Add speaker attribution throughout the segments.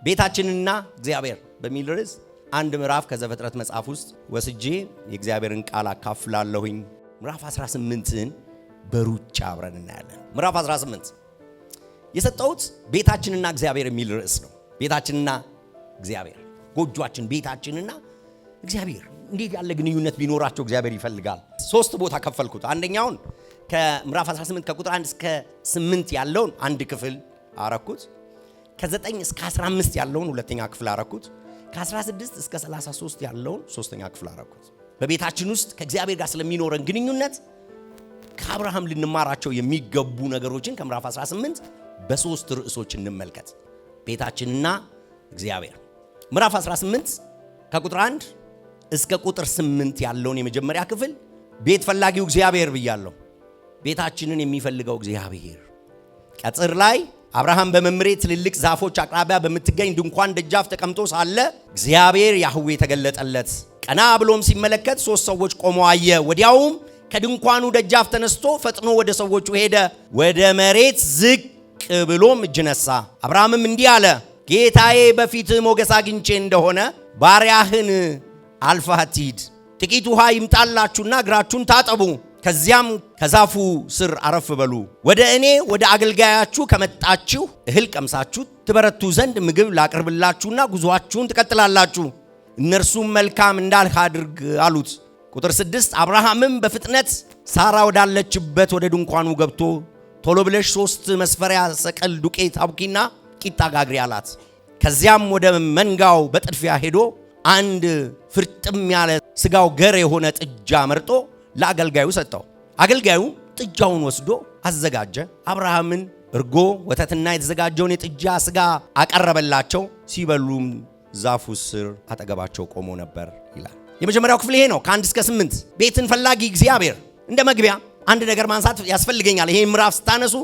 Speaker 1: ቤታችንና እግዚአብሔር በሚል ርዕስ አንድ ምዕራፍ ከዘፍጥረት መጽሐፍ ውስጥ ወስጄ የእግዚአብሔርን ቃል አካፍላለሁኝ። ምዕራፍ 18ን በሩጫ አብረን እናያለን። ምዕራፍ 18 የሰጠሁት ቤታችንና እግዚአብሔር የሚል ርዕስ ነው። ቤታችንና እግዚአብሔር፣ ጎጆአችን፣ ቤታችንና እግዚአብሔር እንዴት ያለ ግንኙነት ቢኖራቸው እግዚአብሔር ይፈልጋል። ሶስት ቦታ ከፈልኩት። አንደኛውን ከምዕራፍ 18 ከቁጥር 1 እስከ 8 ያለውን አንድ ክፍል አረኩት። ከ9 እስከ 15 ያለውን ሁለተኛ ክፍል አረኩት። ከ16 እስከ 33 ያለውን ሶስተኛ ክፍል አረኩት። በቤታችን ውስጥ ከእግዚአብሔር ጋር ስለሚኖረን ግንኙነት ከአብርሃም ልንማራቸው የሚገቡ ነገሮችን ከምዕራፍ 18 በሶስት ርዕሶች እንመልከት። ቤታችንና እግዚአብሔር። ምዕራፍ 18 ከቁጥር 1 እስከ ቁጥር 8 ያለውን የመጀመሪያ ክፍል ቤት ፈላጊው እግዚአብሔር ብያለሁ። ቤታችንን የሚፈልገው እግዚአብሔር። ቀጽር ላይ አብርሃም በመምሬ ትልልቅ ዛፎች አቅራቢያ በምትገኝ ድንኳን ደጃፍ ተቀምጦ ሳለ እግዚአብሔር ያህዌ ተገለጠለት። ቀና ብሎም ሲመለከት 3 ሰዎች ቆመው አየ። ወዲያውም ከድንኳኑ ደጃፍ ተነስቶ ፈጥኖ ወደ ሰዎቹ ሄደ፣ ወደ መሬት ዝቅ ብሎም እጅ ነሳ። አብርሃምም እንዲህ አለ፣ ጌታዬ በፊትህ ሞገስ አግኝቼ እንደሆነ ባሪያህን አልፈህ አትሂድ። ጥቂት ውሃ ይምጣላችሁና እግራችሁን ታጠቡ፣ ከዚያም ከዛፉ ስር አረፍ በሉ። ወደ እኔ ወደ አገልጋያችሁ ከመጣችሁ እህል ቀምሳችሁ ትበረቱ ዘንድ ምግብ ላቅርብላችሁና ጉዞአችሁን ትቀጥላላችሁ። እነርሱም መልካም እንዳልህ አድርግ አሉት። ቁጥር 6 አብርሃምም በፍጥነት ሳራ ወዳለችበት ወደ ድንኳኑ ገብቶ ቶሎ ብለሽ 3 መስፈሪያ ሰቅል ዱቄት አቡኪና ቂጣ ጋግሪ አላት። ከዚያም ወደ መንጋው በጥድፊያ ሄዶ አንድ ፍርጥም ያለ ስጋው ገር የሆነ ጥጃ መርጦ ለአገልጋዩ ሰጠው። አገልጋዩ ጥጃውን ወስዶ አዘጋጀ። አብርሃምን እርጎ ወተትና የተዘጋጀውን የጥጃ ስጋ አቀረበላቸው። ሲበሉም ዛፉ ስር አጠገባቸው ቆሞ ነበር ይላል። የመጀመሪያው ክፍል ይሄ ነው፣ ከ1 እስከ 8። ቤትን ፈላጊ እግዚአብሔር። እንደ መግቢያ አንድ ነገር ማንሳት ያስፈልገኛል። ይሄ ምዕራፍ ስታነሱ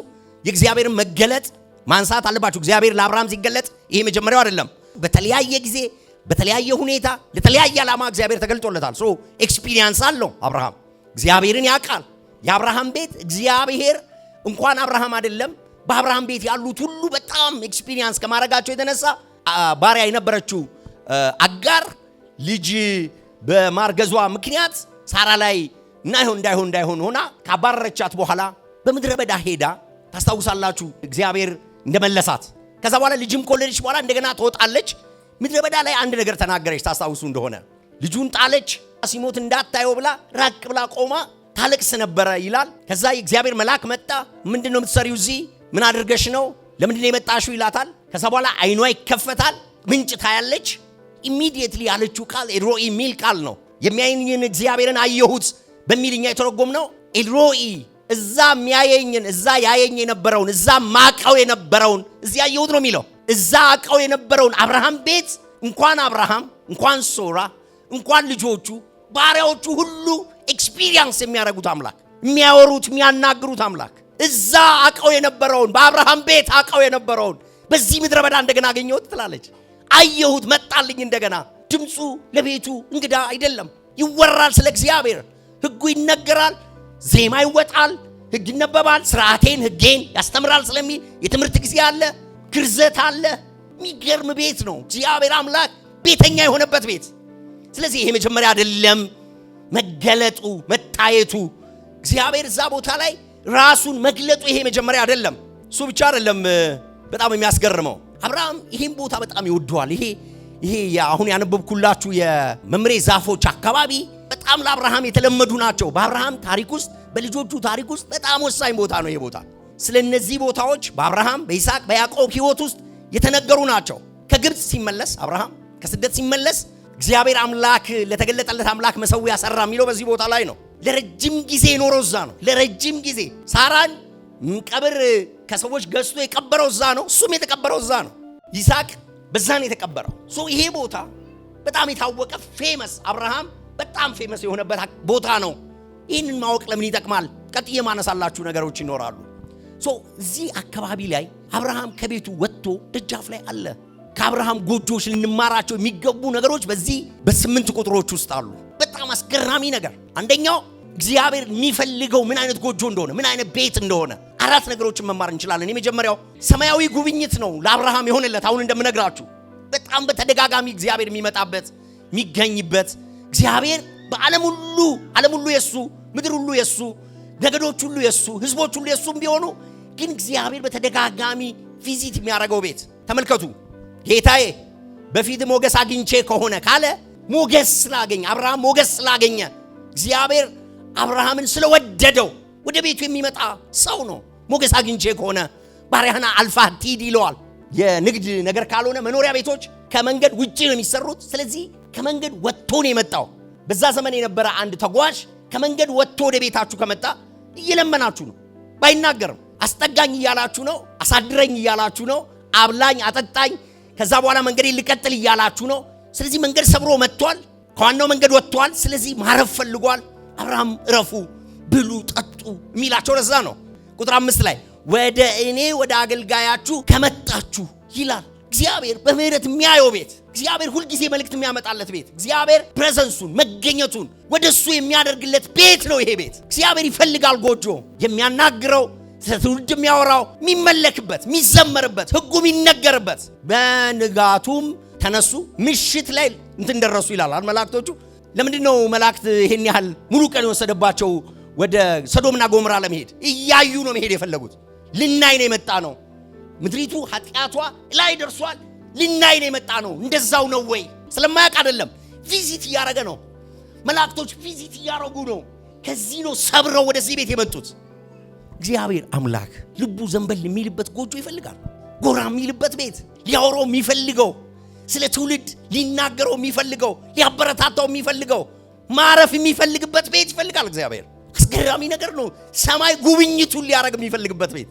Speaker 1: የእግዚአብሔርን መገለጥ ማንሳት አለባችሁ። እግዚአብሔር ለአብርሃም ሲገለጥ ይሄ መጀመሪያው አይደለም። በተለያየ ጊዜ በተለያየ ሁኔታ ለተለያየ ዓላማ እግዚአብሔር ተገልጦለታል። ሶ ኤክስፒሪየንስ አለው አብርሃም። እግዚአብሔርን ያውቃል። የአብርሃም ቤት እግዚአብሔር እንኳን አብርሃም አይደለም በአብርሃም ቤት ያሉት ሁሉ በጣም ኤክስፒሪየንስ ከማድረጋቸው የተነሳ ባሪያ የነበረችው አጋር ልጅ በማርገዟ ምክንያት ሳራ ላይ እንዳይሆን ሆና ካባረረቻት በኋላ በምድረ በዳ ሄዳ ታስታውሳላችሁ እግዚአብሔር እንደመለሳት። ከዛ በኋላ ልጅም ከወለደች በኋላ እንደገና ትወጣለች። ምድረ በዳ ላይ አንድ ነገር ተናገረች። ታስታውሱ እንደሆነ ልጁን ጣለች። ሲሞት እንዳታየው ብላ ራቅ ብላ ቆማ ታለቅስ ነበረ ይላል። ከዛ የእግዚአብሔር መልአክ መጣ። ምንድነው የምትሰሪው እዚህ? ምን አድርገሽ ነው? ለምንድነው የመጣሽው ይላታል። ከዛ በኋላ አይኗ ይከፈታል። ምንጭ ታያለች። ኢሚዲየትሊ ያለችው ቃል ኤልሮኢ የሚል ቃል ነው። የሚያየኝን እግዚአብሔርን አየሁት በሚልኛ የተረጎም ነው። ኤልሮኢ እዛ የሚያየኝን እዛ ያየኝ የነበረውን እዛ ማቀው የነበረውን እዚህ ያየሁት ነው የሚለው። እዛ አቀው የነበረውን አብርሃም ቤት እንኳን አብርሃም እንኳን ሶራ እንኳን ልጆቹ ባሪያዎቹ ሁሉ ኤክስፒሪየንስ የሚያደርጉት አምላክ፣ የሚያወሩት የሚያናግሩት አምላክ እዛ አቀው የነበረውን በአብርሃም ቤት አቀው የነበረውን በዚህ ምድረ በዳ እንደገና አገኘሁት ትላለች። አየሁት፣ መጣልኝ እንደገና። ድምፁ ለቤቱ እንግዳ አይደለም። ይወራል ስለ እግዚአብሔር፣ ሕጉ ይነገራል፣ ዜማ ይወጣል፣ ሕግ ይነበባል፣ ስርዓቴን ሕጌን ያስተምራል ስለሚል የትምህርት ጊዜ አለ፣ ግርዘት አለ። የሚገርም ቤት ነው እግዚአብሔር አምላክ ቤተኛ የሆነበት ቤት። ስለዚህ ይሄ መጀመሪያ አይደለም መገለጡ መታየቱ፣ እግዚአብሔር እዛ ቦታ ላይ ራሱን መግለጡ ይሄ መጀመሪያ አይደለም። እሱ ብቻ አይደለም በጣም የሚያስገርመው አብርሃም ይሄን ቦታ በጣም ይወደዋል። ይሄ አሁን ያነበብኩላችሁ የመምሬ ዛፎች አካባቢ በጣም ለአብርሃም የተለመዱ ናቸው። በአብርሃም ታሪክ ውስጥ በልጆቹ ታሪክ ውስጥ በጣም ወሳኝ ቦታ ነው ይሄ ቦታ። ስለነዚህ ቦታዎች በአብርሃም በይስሐቅ በያዕቆብ ሕይወት ውስጥ የተነገሩ ናቸው። ከግብጽ ሲመለስ አብርሃም ከስደት ሲመለስ እግዚአብሔር አምላክ ለተገለጠለት አምላክ መሰዊያ ሰራ የሚለው በዚህ ቦታ ላይ ነው። ለረጅም ጊዜ ኖሮ እዛ ነው። ለረጅም ጊዜ ሳራን ቀብር ከሰዎች ገዝቶ የቀበረው እዛ ነው። እሱም የተቀበረው እዛ ነው። ይስሐቅ በዛ ነው የተቀበረው። ይሄ ቦታ በጣም የታወቀ ፌመስ፣ አብርሃም በጣም ፌመስ የሆነበት ቦታ ነው። ይህንን ማወቅ ለምን ይጠቅማል? ቀጥዬ ማነሳላችሁ ነገሮች ይኖራሉ። እዚህ አካባቢ ላይ አብርሃም ከቤቱ ወጥቶ ደጃፍ ላይ አለ። ከአብርሃም ጎጆች ልንማራቸው የሚገቡ ነገሮች በዚህ በ8 ቁጥሮች ውስጥ አሉ። በጣም አስገራሚ ነገር። አንደኛው እግዚአብሔር የሚፈልገው ምን አይነት ጎጆ እንደሆነ፣ ምን አይነት ቤት እንደሆነ 4 ነገሮችን መማር እንችላለን። የመጀመሪያው ሰማያዊ ጉብኝት ነው ለአብርሃም የሆነለት። አሁን እንደምነግራችሁ በጣም በተደጋጋሚ እግዚአብሔር የሚመጣበት የሚገኝበት እግዚአብሔር በዓለም ሁሉ የሱ ምድር ሁሉ የሱ ነገዶች ሁሉ የሱ ህዝቦች ሁሉ የሱም ቢሆኑ ግን እግዚአብሔር በተደጋጋሚ ቪዚት የሚያደርገው ቤት ተመልከቱ። ጌታዬ በፊት ሞገስ አግኝቼ ከሆነ ካለ ሞገስ ስላገኘ አብርሃም ሞገስ ስላገኘ እግዚአብሔር አብርሃምን ስለወደደው ወደ ቤቱ የሚመጣ ሰው ነው። ሞገስ አግኝቼ ከሆነ ባሪያህና አልፋ ትሂድ ይለዋል። የንግድ ነገር ካልሆነ መኖሪያ ቤቶች ከመንገድ ውጪ ነው የሚሰሩት። ስለዚህ ከመንገድ ወጥቶ ነው የመጣው። በዛ ዘመን የነበረ አንድ ተጓዥ ከመንገድ ወጥቶ ወደ ቤታችሁ ከመጣ እየለመናችሁ ነው። ባይናገርም አስጠጋኝ እያላችሁ ነው፣ አሳድረኝ እያላችሁ ነው፣ አብላኝ አጠጣኝ፣ ከዛ በኋላ መንገድ ልቀጥል እያላችሁ ነው። ስለዚህ መንገድ ሰብሮ መጥቷል፣ ከዋናው መንገድ ወጥቷል። ስለዚህ ማረፍ ፈልጓል። አብርሃም እረፉ፣ ብሉ፣ ጠጡ የሚላቸው ለዛ ነው። ቁጥር 5 ላይ ወደ እኔ ወደ አገልጋያችሁ ከመጣችሁ ይላል። እግዚአብሔር በምህረት የሚያየው ቤት፣ እግዚአብሔር ሁልጊዜ መልእክት የሚያመጣለት ቤት፣ እግዚአብሔር ፕሬዘንሱን መገኘቱን ወደሱ የሚያደርግለት ቤት ነው ይሄ ቤት። እግዚአብሔር ይፈልጋል ጎጆ የሚያናግረው፣ ስለ ትውልድ የሚያወራው፣ የሚመለክበት፣ የሚዘመርበት፣ ህጉ የሚነገርበት። በንጋቱም ተነሱ፣ ምሽት ላይ እንትን ደረሱ ይላል መላእክቶቹ። ለምንድን ነው መላእክት ይሄን ያህል ሙሉ ቀን የወሰደባቸው ወደ ሰዶምና ጎሞራ ለመሄድ? እያዩ ነው መሄድ የፈለጉት። ልናይ ነው የመጣ ነው። ምድሪቱ ኃጢአቷ ላይ ደርሷል። ልናይ ነው የመጣ ነው። እንደዛው ነው ወይ? ስለማያውቅ አይደለም። ቪዚት እያደረገ ነው። መላእክቶች ቪዚት እያደረጉ ነው። ከዚህ ነው ሰብረው ወደዚህ ቤት የመጡት። እግዚአብሔር አምላክ ልቡ ዘንበል የሚልበት ጎጆ ይፈልጋል። ጎራ የሚልበት ቤት፣ ሊያወራው የሚፈልገው፣ ስለ ትውልድ ሊናገረው የሚፈልገው፣ ሊያበረታታው የሚፈልገው፣ ማረፍ የሚፈልግበት ቤት ይፈልጋል እግዚአብሔር። አስገራሚ ነገር ነው። ሰማይ ጉብኝቱን ሊያረግ የሚፈልግበት ቤት፣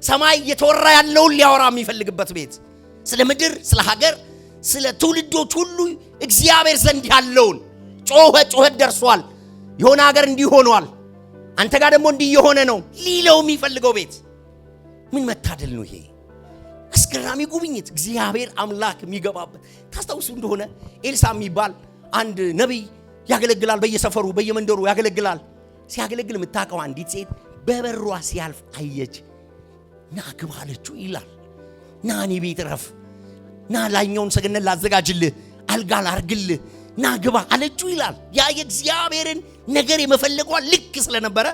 Speaker 1: ሰማይ እየተወራ ያለውን ሊያወራ የሚፈልግበት ቤት፣ ስለ ምድር፣ ስለ ሀገር፣ ስለ ትውልዶች ሁሉ እግዚአብሔር ዘንድ ያለውን ጮኸት ደርሷል። የሆነ ሀገር እንዲህ ሆኗል፣ አንተ ጋር ደግሞ እንዲህ የሆነ ነው ሊለው የሚፈልገው ቤት። ምን መታደል ነው ይሄ! አስገራሚ ጉብኝት እግዚአብሔር አምላክ የሚገባበት። ታስታውሱ እንደሆነ ኤልሳ የሚባል አንድ ነቢይ ያገለግላል። በየሰፈሩ በየመንደሩ ያገለግላል። ሲያገለግል የምታውቀው አንዲት ሴት በበሯ ሲያልፍ አየች። ና ግባ አለችው ይላል። ና እኔ ቤት ረፍ፣ ና ላይኛውን ሰገነት ላዘጋጅልህ፣ አልጋ ላርግልህ፣ ና ግባ አለችው ይላል። ያ የእግዚአብሔርን ነገር የመፈለጓ ልክ ስለነበረ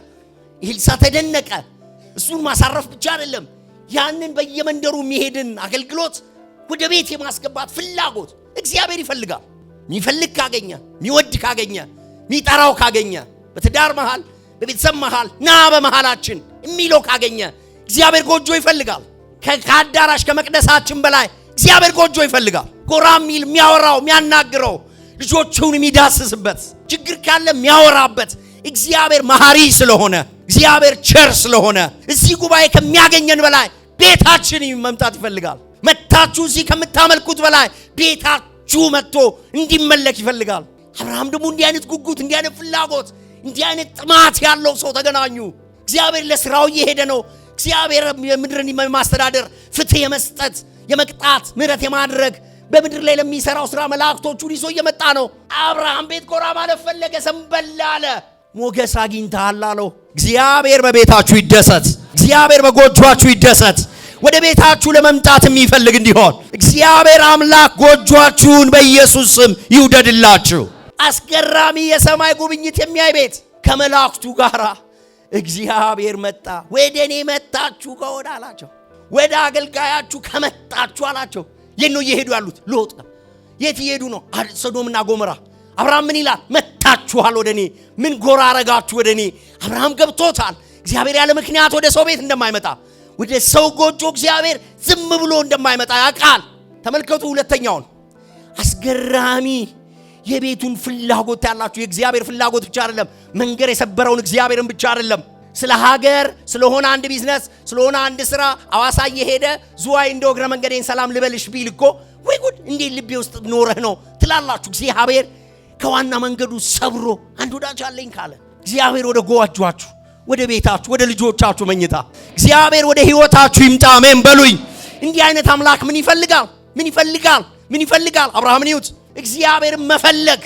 Speaker 1: ኤልሳ ተደነቀ። እሱን ማሳረፍ ብቻ አይደለም፣ ያንን በየመንደሩ የሚሄድን አገልግሎት ወደ ቤት የማስገባት ፍላጎት እግዚአብሔር ይፈልጋል። የሚፈልግ ካገኘ፣ የሚወድ ካገኘ፣ የሚጠራው ካገኘ፣ በትዳር መሃል፣ በቤተሰብ መሃል ና በመሃላችን የሚለው ካገኘ እግዚአብሔር ጎጆ ይፈልጋል። ከአዳራሽ ከመቅደሳችን በላይ እግዚአብሔር ጎጆ ይፈልጋል። ጎራ የሚል የሚያወራው የሚያናግረው ልጆቹን የሚዳስስበት ችግር ካለ የሚያወራበት እግዚአብሔር መሐሪ ስለሆነ እግዚአብሔር ቸር ስለሆነ እዚህ ጉባኤ ከሚያገኘን በላይ ቤታችን መምጣት ይፈልጋል። መታችሁ እዚህ ከምታመልኩት በላይ ቤታችሁ መጥቶ እንዲመለክ ይፈልጋል። አብርሃም ደግሞ እንዲህ አይነት ጉጉት፣ እንዲህ አይነት ፍላጎት፣ እንዲህ አይነት ጥማት ያለው ሰው ተገናኙ። እግዚአብሔር ለስራው እየሄደ ነው። እግዚአብሔር ምድርን የማስተዳደር ፍትህ የመስጠት የመቅጣት ምሕረት የማድረግ በምድር ላይ ለሚሰራው ስራ መላእክቶቹን ይዞ እየመጣ ነው። አብርሃም ቤት ጎራ ማለት ፈለገ። ሰንበል አለ። ሞገስ አግኝተሃል አለው። እግዚአብሔር በቤታችሁ ይደሰት። እግዚአብሔር በጎጆአችሁ ይደሰት። ወደ ቤታችሁ ለመምጣት የሚፈልግ እንዲሆን እግዚአብሔር አምላክ ጎጆአችሁን በኢየሱስ ስም ይውደድላችሁ። አስገራሚ የሰማይ ጉብኝት የሚያይ ቤት ከመላእክቱ ጋራ እግዚአብሔር መጣ። ወደ እኔ መጣችሁ ከሆነ አላቸው፣ ወደ አገልጋያችሁ ከመጣችሁ አላቸው። የት ነው እየሄዱ ያሉት? ሎጥ። የት እየሄዱ ነው? ሰዶምና ጎሞራ። አብርሃም ምን ይላል? መጣችኋል ወደ እኔ። ምን ጎራ አረጋችሁ ወደ እኔ? አብርሃም ገብቶታል እግዚአብሔር ያለ ምክንያት ወደ ሰው ቤት እንደማይመጣ፣ ወደ ሰው ጎጆ እግዚአብሔር ዝም ብሎ እንደማይመጣ ያውቃል። ተመልከቱ ሁለተኛውን አስገራሚ የቤቱን ፍላጎት ያላችሁ። የእግዚአብሔር ፍላጎት ብቻ አይደለም፣ መንገር የሰበረውን እግዚአብሔርን ብቻ አይደለም። ስለ ሀገር፣ ስለሆነ አንድ ቢዝነስ፣ ስለሆነ አንድ ስራ አዋሳ እየሄደ ዝዋይ እንደ እግረ መንገዴን ሰላም ልበልሽ ቢል እኮ ወይ ጉድ እንዴት ልቤ ውስጥ ኖረህ ነው ትላላችሁ። እግዚአብሔር ከዋና መንገዱ ሰብሮ አንድ ወዳጅ አለኝ ካለ እግዚአብሔር ወደ ጎጆአችሁ፣ ወደ ቤታችሁ፣ ወደ ልጆቻችሁ መኝታ እግዚአብሔር ወደ ህይወታችሁ ይምጣ። አሜን በሉኝ። እንዲህ አይነት አምላክ ምን ይፈልጋል? ምን ይፈልጋል? ምን ይፈልጋል? አብርሃምን ይዩት። እግዚአብሔርን መፈለግ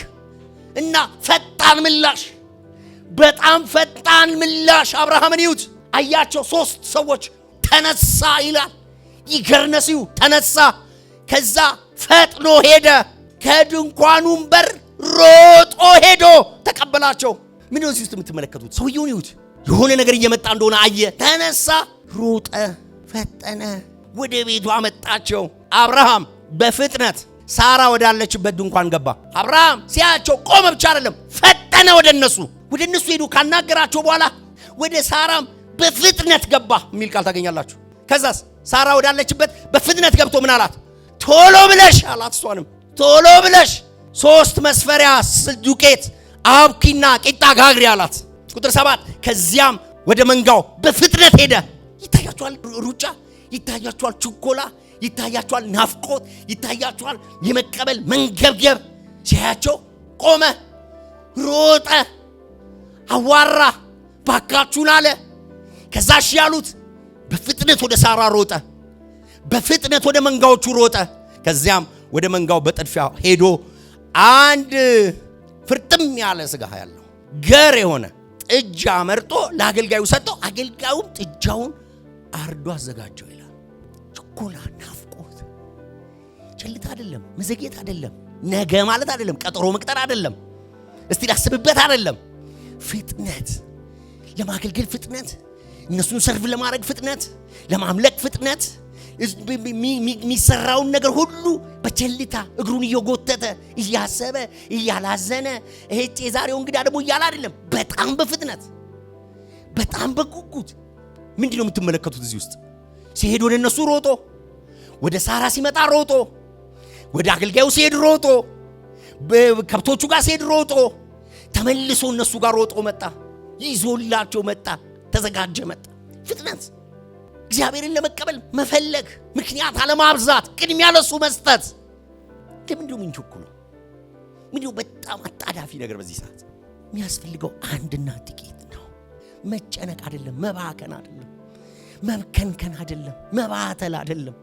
Speaker 1: እና ፈጣን ምላሽ፣ በጣም ፈጣን ምላሽ። አብርሃምን ይዩት። አያቸው 3 ሰዎች ተነሳ ይላል። ይገርነሲው ተነሳ። ከዛ ፈጥኖ ሄደ፣ ከድንኳኑም በር ሮጦ ሄዶ ተቀበላቸው። ምን ነው እዚህ ውስጥ የምትመለከቱት? ሰውየውን ይሁት የሆነ ነገር እየመጣ እንደሆነ አየ፣ ተነሳ፣ ሮጠ፣ ፈጠነ፣ ወደ ቤቱ አመጣቸው። አብርሃም በፍጥነት ሳራ ወዳለችበት ድንኳን ገባ። አብርሃም ሲያቸው ቆመ ብቻ አይደለም፣ ፈጠነ ወደ እነሱ ሄዱ። ካናገራቸው በኋላ ወደ ሳራም በፍጥነት ገባ የሚል ቃል ታገኛላችሁ። ከዛስ ሳራ ወዳለችበት በፍጥነት ገብቶ ምን አላት? ቶሎ ብለሽ አላት። እሷንም ቶሎ ብለሽ 3 መስፈሪያ ዱቄት አብኪና ቂጣ ጋግሪ አላት። ቁጥር 7 ከዚያም ወደ መንጋው በፍጥነት ሄደ። ይታያችኋል ሩጫ፣ ይታያችኋል ችኮላ፣ ይታያችኋል ናፍቆት፣ ይታያችኋል የመቀበል መንገብገብ። ሲያያቸው ቆመ፣ ሮጠ፣ አዋራ፣ ባካችሁን አለ። ከዛ እሺ ያሉት በፍጥነት ወደ ሳራ ሮጠ፣ በፍጥነት ወደ መንጋዎቹ ሮጠ። ከዚያም ወደ መንጋው በጥድፊያ ሄዶ አንድ ፍርጥም ያለ ስጋ ያለው ገር የሆነ ጥጃ መርጦ ለአገልጋዩ ሰጠው። አገልጋዩም ጥጃውን አርዶ አዘጋጀው ይላል። ችኮላ፣ ናፍቆት፣ ቸልታ አይደለም፣ መዘግየት አይደለም፣ ነገ ማለት አይደለም፣ ቀጠሮ መቅጠር አይደለም፣ እስቲ ላስብበት አይደለም። ፍጥነት፣ ለማገልገል ፍጥነት፣ እነሱን ሰርቭ ለማድረግ ፍጥነት፣ ለማምለክ ፍጥነት፣ የሚሰራውን ነገር ሁሉ በቸልታ እግሩን እየጎተተ እያሰበ እያላዘነ እህቴ ዛሬው እንግዳ ደግሞ እያለ አይደለም፣ በጣም በፍጥነት በጣም በጉጉት። ምንድነው የምትመለከቱት እዚህ ውስጥ? ሲሄድ ወደ እነሱ ሮጦ፣ ወደ ሳራ ሲመጣ ሮጦ፣ ወደ አገልጋዩ ሲሄድ ሮጦ፣ ከብቶቹ ጋር ሲሄድ ሮጦ፣ ተመልሶ እነሱ ጋር ሮጦ መጣ፣ ይዞላቸው መጣ፣ ተዘጋጀ መጣ። ፍጥነት፣ እግዚአብሔርን ለመቀበል መፈለግ፣ ምክንያት አለማብዛት፣ ቅድሚያ ለሱ መስጠት። ለምንድነው የምንቸኩለው? ምንድነው በጣም አጣዳፊ ነገር በዚህ ሰዓት? የሚያስፈልገው አንድና ጥቂት ነው። መጨነቅ አይደለም፣ መባከን አይደለም፣ መብከንከን አይደለም፣ መባተል አይደለም።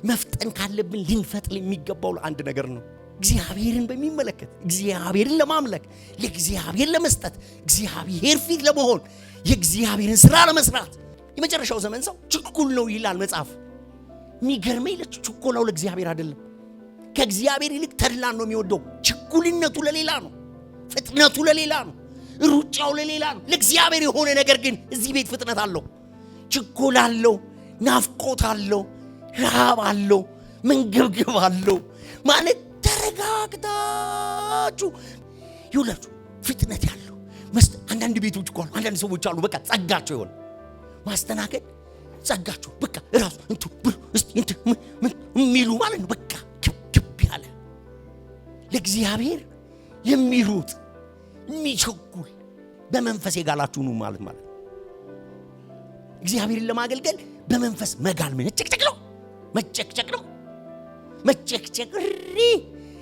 Speaker 1: መፍጠን ካለብን ልንፈጥል የሚገባው አንድ ነገር ነው። እግዚአብሔርን በሚመለከት እግዚአብሔርን ለማምለክ ለእግዚአብሔር ለመስጠት እግዚአብሔር ፊት ለመሆን የእግዚአብሔርን ሥራ ለመስራት የመጨረሻው ዘመን ሰው ችኩል ነው ይላል መጽሐፍ። የሚገርመኝ ችኩላው ለእግዚአብሔር አይደለም። ከእግዚአብሔር ይልቅ ተድላን ነው የሚወደው። ችኩልነቱ ለሌላ ነው፣ ፍጥነቱ ለሌላ ነው፣ ሩጫው ለሌላ ነው። ለእግዚአብሔር የሆነ ነገር ግን እዚህ ቤት ፍጥነት አለው፣ ችኩል አለው፣ ናፍቆት አለው፣ ረሃብ አለው፣ መንገብገብ አለው። ማለት ተረጋግታችሁ ይውላችሁ ፍጥነት ያለው አንዳንድ ቤቶች እኮ አሉ፣ አንዳንድ ሰዎች አሉ በቃ ጸጋቸው ይሆን ማስተናገድ ጸጋቸው በቃ እራሱ እንቱ ብሉ እስቲ እንት ምን የሚሉ ማለት ነው። በቃ ግብ ያለ ለእግዚአብሔር የሚሩጥ የሚቸኩል በመንፈስ የጋላችሁ ነው ማለት እግዚአብሔርን ለማገልገል በመንፈስ መጋል ምን ጭቅጭቅ ነው፣ መጨቅጨቅ ነው፣ መጨቅጨቅ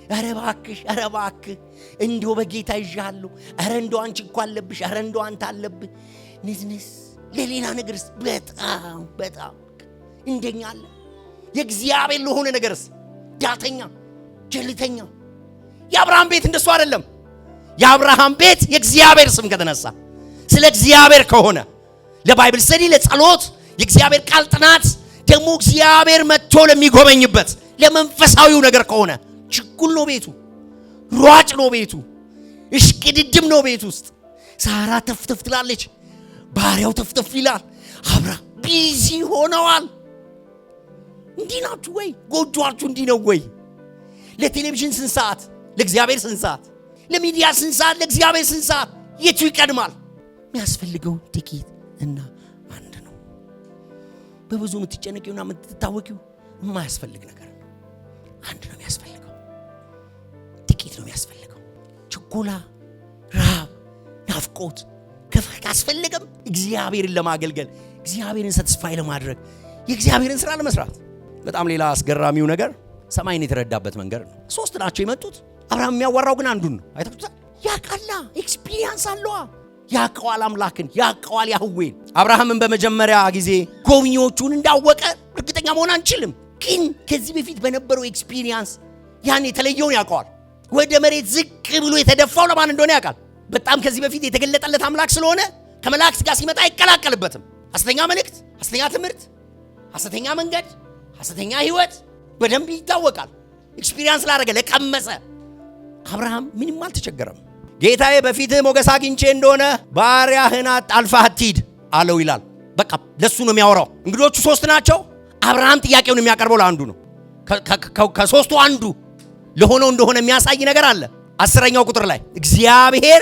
Speaker 1: ኧረ እባክሽ፣ ኧረ እባክህ እንደው በጌታ ይዣለሁ፣ ኧረ እንደው አንቺ እኮ አለብሽ፣ ኧረ እንደው አንተ አለብህ ንዝንዝ ለሌላ ነገርስ በጣም በጣም እንደኛ አለ። የእግዚአብሔር ለሆነ ነገርስ ዳተኛ፣ ጀልተኛ። የአብርሃም ቤት እንደሱ አይደለም። የአብርሃም ቤት የእግዚአብሔር ስም ከተነሳ ስለ እግዚአብሔር ከሆነ ለባይብል ስተዲ፣ ለጸሎት፣ የእግዚአብሔር ቃል ጥናት ደግሞ እግዚአብሔር መጥቶ ለሚጎበኝበት ለመንፈሳዊው ነገር ከሆነ ችኩል ነው ቤቱ፣ ሯጭ ነው ቤቱ፣ እሽቅድድም ነው ቤት ውስጥ። ሳራ ተፍተፍ ትላለች፣ ባሪያው ተፍተፍ ይላል። አብርሃም ቢዚ ሆነዋል። እንዲህ ናችሁ ወይ? ጎጆአችሁ እንዲህ ነው ወይ? ለቴሌቪዥን ስንት ሰዓት? ለእግዚአብሔር ስንት ሰዓት? ለሚዲያ ስንት ሰዓት? ለእግዚአብሔር ስንት ሰዓት? የቱ ይቀድማል? የሚያስፈልገው ጥቂት እና አንድ ነው። በብዙ የምትጨነቂውና የምትታወቂው የማያስፈልግ ነገር ነው። አንድ ነው የሚያስፈልገው፣ ጥቂት ነው የሚያስፈልገው። ችኮላ፣ ረሃብ፣ ናፍቆት ካስፈልገም እግዚአብሔርን ለማገልገል እግዚአብሔርን ሳቲስፋይ ለማድረግ የእግዚአብሔርን ሥራ ለመስራት። በጣም ሌላ አስገራሚው ነገር ሰማይን የተረዳበት መንገድ ነው። 3 ናቸው የመጡት። አብርሃም የሚያዋራው ግን አንዱን ነው። አይታችሁታል። ያቃላ ኤክስፒሪየንስ አለዋ። ያቀዋል፣ አምላክን ያቀዋል፣ ያህዌን። አብርሃምን በመጀመሪያ ጊዜ ጎብኚዎቹን እንዳወቀ እርግጠኛ መሆን አንችልም። ግን ከዚህ በፊት በነበረው ኤክስፒሪየንስ ያን የተለየውን ያቀዋል። ወደ መሬት ዝቅ ብሎ የተደፋው ለማን እንደሆነ ያውቃል። በጣም ከዚህ በፊት የተገለጠለት አምላክ ስለሆነ ከመላእክት ጋር ሲመጣ አይቀላቀልበትም። ሐሰተኛ መልእክት፣ ሐሰተኛ ትምህርት፣ ሐሰተኛ መንገድ፣ ሐሰተኛ ሕይወት በደንብ ይታወቃል። ኤክስፒሪየንስ ላደረገ ለቀመሰ አብርሃም ምንም አልተቸገረም። ጌታዬ በፊትህ ሞገስ አግኝቼ እንደሆነ ባሪያህን አጣልፈህ አትሂድ አለው ይላል። በቃ ለሱ ነው የሚያወራው። እንግዶቹ 3 ናቸው። አብርሃም ጥያቄውን የሚያቀርበው ለአንዱ ነው። ከሶስቱ አንዱ ለሆነው እንደሆነ የሚያሳይ ነገር አለ። 10ኛው ቁጥር ላይ እግዚአብሔር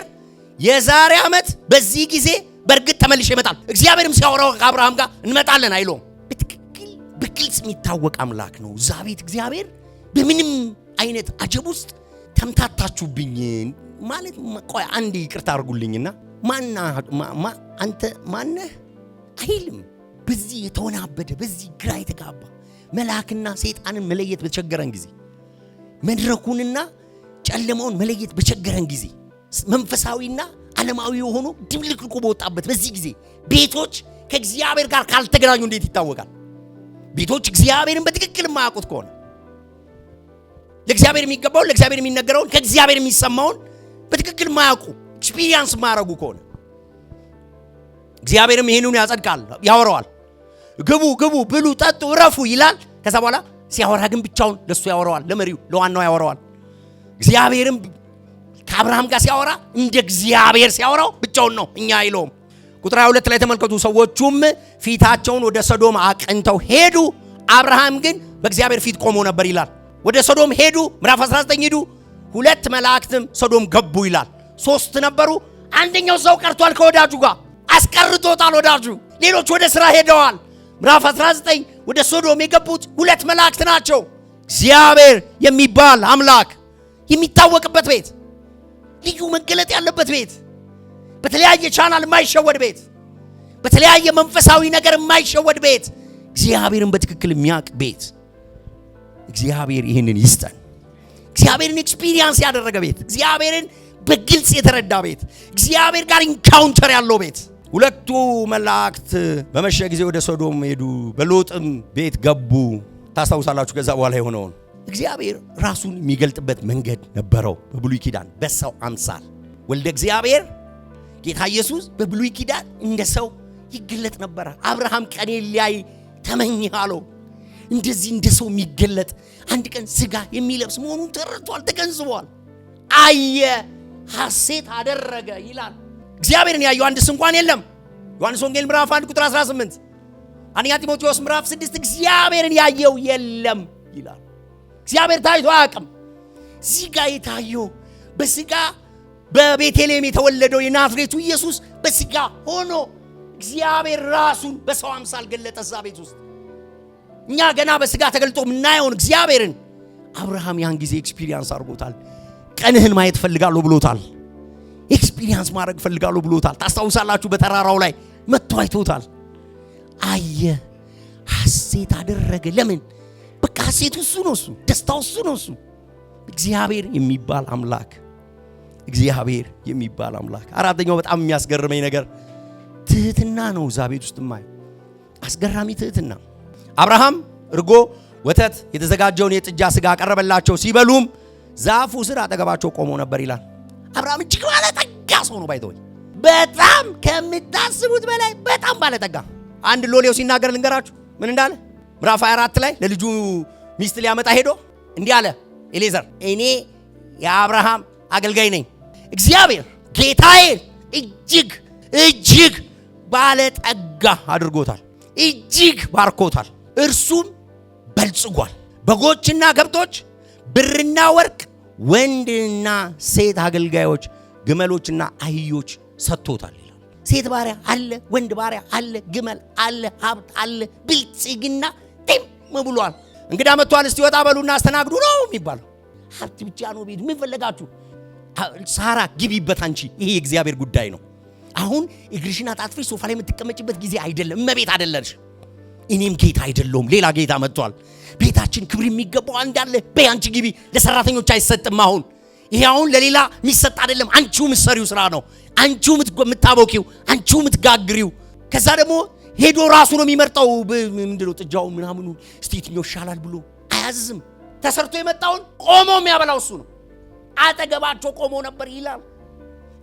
Speaker 1: የዛሬ ዓመት በዚህ ጊዜ በእርግጥ ተመልሼ ይመጣል። እግዚአብሔርም ሲያወራው ከአብርሃም ጋር እንመጣለን አይለውም። በትክክል በግልጽ የሚታወቅ አምላክ ነው። እዛ ቤት እግዚአብሔር በምንም አይነት አጀብ ውስጥ ተምታታችሁብኝ ማለት ቆይ አንዴ ይቅርታ አድርጉልኝና አንተ ማነህ አይልም። በዚህ የተወናበደ በዚህ ግራ የተጋባ መልአክና ሰይጣንን መለየት በተቸገረን ጊዜ መድረኩንና ጨለማውን መለየት በቸገረን ጊዜ መንፈሳዊና ዓለማዊ የሆኑ ድብልቅልቁ በወጣበት በዚህ ጊዜ ቤቶች ከእግዚአብሔር ጋር ካልተገናኙ እንዴት ይታወቃል? ቤቶች እግዚአብሔርን በትክክል የማያውቁት ከሆነ ለእግዚአብሔር የሚገባውን ለእግዚአብሔር የሚነገረውን ከእግዚአብሔር የሚሰማውን በትክክል የማያውቁ ኤክስፒሪየንስ የማያረጉ ከሆነ እግዚአብሔርም ይሄንን ያጸድቃል፣ ያወራዋል። ግቡ ብሉ ጠጡ ረፉ ይላል። ከዛ በኋላ ሲያወራ ግን ብቻውን ለሱ ያወራዋል፣ ለመሪው ለዋናው ያወራዋል። እግዚአብሔርም ከአብርሃም ጋር ሲያወራ እንደ እግዚአብሔር ሲያወራው ብቻውን ነው፣ እኛ አይለውም። ቁጥር 22 ላይ ተመልከቱ። ሰዎቹም ፊታቸውን ወደ ሰዶም አቅንተው ሄዱ፣ አብርሃም ግን በእግዚአብሔር ፊት ቆሞ ነበር ይላል። ወደ ሰዶም ሄዱ። ምዕራፍ 19 ሄዱ። 2 መላእክትም ሰዶም ገቡ ይላል። 3 ነበሩ፣ አንደኛው ሰው ቀርቷል፣ ከወዳጁ ጋር አስቀርቶታል ወዳጁ። ሌሎች ወደ ስራ ሄደዋል። ምዕራፍ 19 ወደ ሶዶም የገቡት 2 መላእክት ናቸው። እግዚአብሔር የሚባል አምላክ የሚታወቅበት ቤት፣ ልዩ መገለጥ ያለበት ቤት፣ በተለያየ ቻናል የማይሸወድ ቤት፣ በተለያየ መንፈሳዊ ነገር የማይሸወድ ቤት፣ እግዚአብሔርን በትክክል የሚያውቅ ቤት። እግዚአብሔር ይህንን ይስጠን። እግዚአብሔርን ኤክስፒሪየንስ ያደረገ ቤት፣ እግዚአብሔርን በግልጽ የተረዳ ቤት፣ እግዚአብሔር ጋር ኢንካውንተር ያለው ቤት። 2 መላእክት በመሸ ጊዜ ወደ ሶዶም ሄዱ፣ በሎጥም ቤት ገቡ። ታስታውሳላችሁ ከዛ በኋላ የሆነውን። እግዚአብሔር ራሱን የሚገልጥበት መንገድ ነበረው። በብሉይ ኪዳን በሰው አምሳል ወልደ እግዚአብሔር ጌታ ኢየሱስ በብሉይ ኪዳን እንደ ሰው ይገለጥ ነበር። አብርሃም ቀኔን ሊያይ ተመኘ አለው። እንደዚህ እንደ ሰው የሚገለጥ አንድ ቀን ስጋ የሚለብስ መሆኑን ተረድቷል፣ ተገንዝቧል። አየ፣ ሐሴት አደረገ ይላል። እግዚአብሔርን ያየው አንድስ እንኳን የለም። ዮሐንስ ወንጌል ምዕራፍ 1 ቁጥር 18፣ አንደኛ ጢሞቴዎስ ምዕራፍ 6 እግዚአብሔርን ያየው የለም ይላል። እግዚአብሔር ታይቶ አያውቅም። እዚህ ጋር የታየው በስጋ በቤተልሔም የተወለደው የናዝሬቱ ኢየሱስ በስጋ ሆኖ እግዚአብሔር ራሱን በሰው አምሳል ገለጠ እዛ ቤት ውስጥ። እኛ ገና በስጋ ተገልጦ የምናየውን እግዚአብሔርን አብርሃም ያን ጊዜ ኤክስፒሪየንስ አድርጎታል። ቀንህን ማየት ፈልጋለሁ ብሎታል። ኤክስፒሪየንስ ማድረግ ፈልጋለሁ ብሎታል። ታስታውሳላችሁ በተራራው ላይ መጥቶ አይቶታል። አየ፣ ሐሴት አደረገ። ለምን? በቃ ሐሴቱ እሱ ነው፣ እሱ ደስታው እሱ ነው። እሱ እግዚአብሔር የሚባል አምላክ፣ እግዚአብሔር የሚባል አምላክ። አራተኛው በጣም የሚያስገርመኝ ነገር ትህትና ነው። እዛ ቤት ውስጥ ማይ አስገራሚ ትህትና። አብርሃም እርጎ፣ ወተት የተዘጋጀውን የጥጃ ስጋ አቀረበላቸው። ሲበሉም ዛፉ ስር አጠገባቸው ቆሞ ነበር ይላል። አብርሃም እጅግ ባለጠጋ ሰው ነው። ባይተወይ በጣም ከምታስቡት በላይ በጣም ባለጠጋ። አንድ ሎሌው ሲናገር ልንገራችሁ ምን እንዳለ። ምዕራፍ 24 ላይ ለልጁ ሚስት ሊያመጣ ሄዶ እንዲህ አለ። ኤሌዘር እኔ የአብርሃም አገልጋይ ነኝ። እግዚአብሔር ጌታዬ እጅግ ባለጠጋ አድርጎታል፣ እጅግ ባርኮታል፣ እርሱም በልጽጓል። በጎችና ከብቶች፣ ብርና ወርቅ፣ ወንድና ሴት አገልጋዮች፣ ግመሎችና አህዮች ሰጥቶታል ይላል። ሴት ባሪያ አለ፣ ወንድ ባሪያ አለ፣ ግመል አለ፣ ሀብት አለ፣ ብልጽግና ጤም ብሏል። እንግዳ መጥቷል፣ እስቲ ወጣ በሉና አስተናግዱ ነው የሚባለው። ሀብት ብቻ ነው ቤት። ምን ፈለጋችሁ? ሳራ ግቢበት አንቺ። ይሄ የእግዚአብሔር ጉዳይ ነው። አሁን እግርሽና ጣጥፍሽ ሶፋ ላይ የምትቀመጭበት ጊዜ አይደለም። እመቤት አይደለሽ። እኔም ጌታ አይደለሁም፣ ሌላ ጌታ መጥቷል። ቤታችን ክብር የሚገባው አንዳለ በያንቺ ግቢ። ለሰራተኞች አይሰጥም። አሁን ይሄ አሁን ለሌላ የሚሰጥ አይደለም። አንቺው ምትሰሪው ስራ ነው። አንቺው የምታቦኪው፣ አንቺው የምትጋግሪው። ከዛ ደግሞ ሄዶ ራሱ ነው የሚመርጠው። ምንድነው ጥጃው ምናምኑ እስቲ የትኛው ይሻላል ብሎ አያዝም። ተሰርቶ የመጣውን ቆሞ የሚያበላው እሱ ነው። አጠገባቸው ቆሞ ነበር ይላል።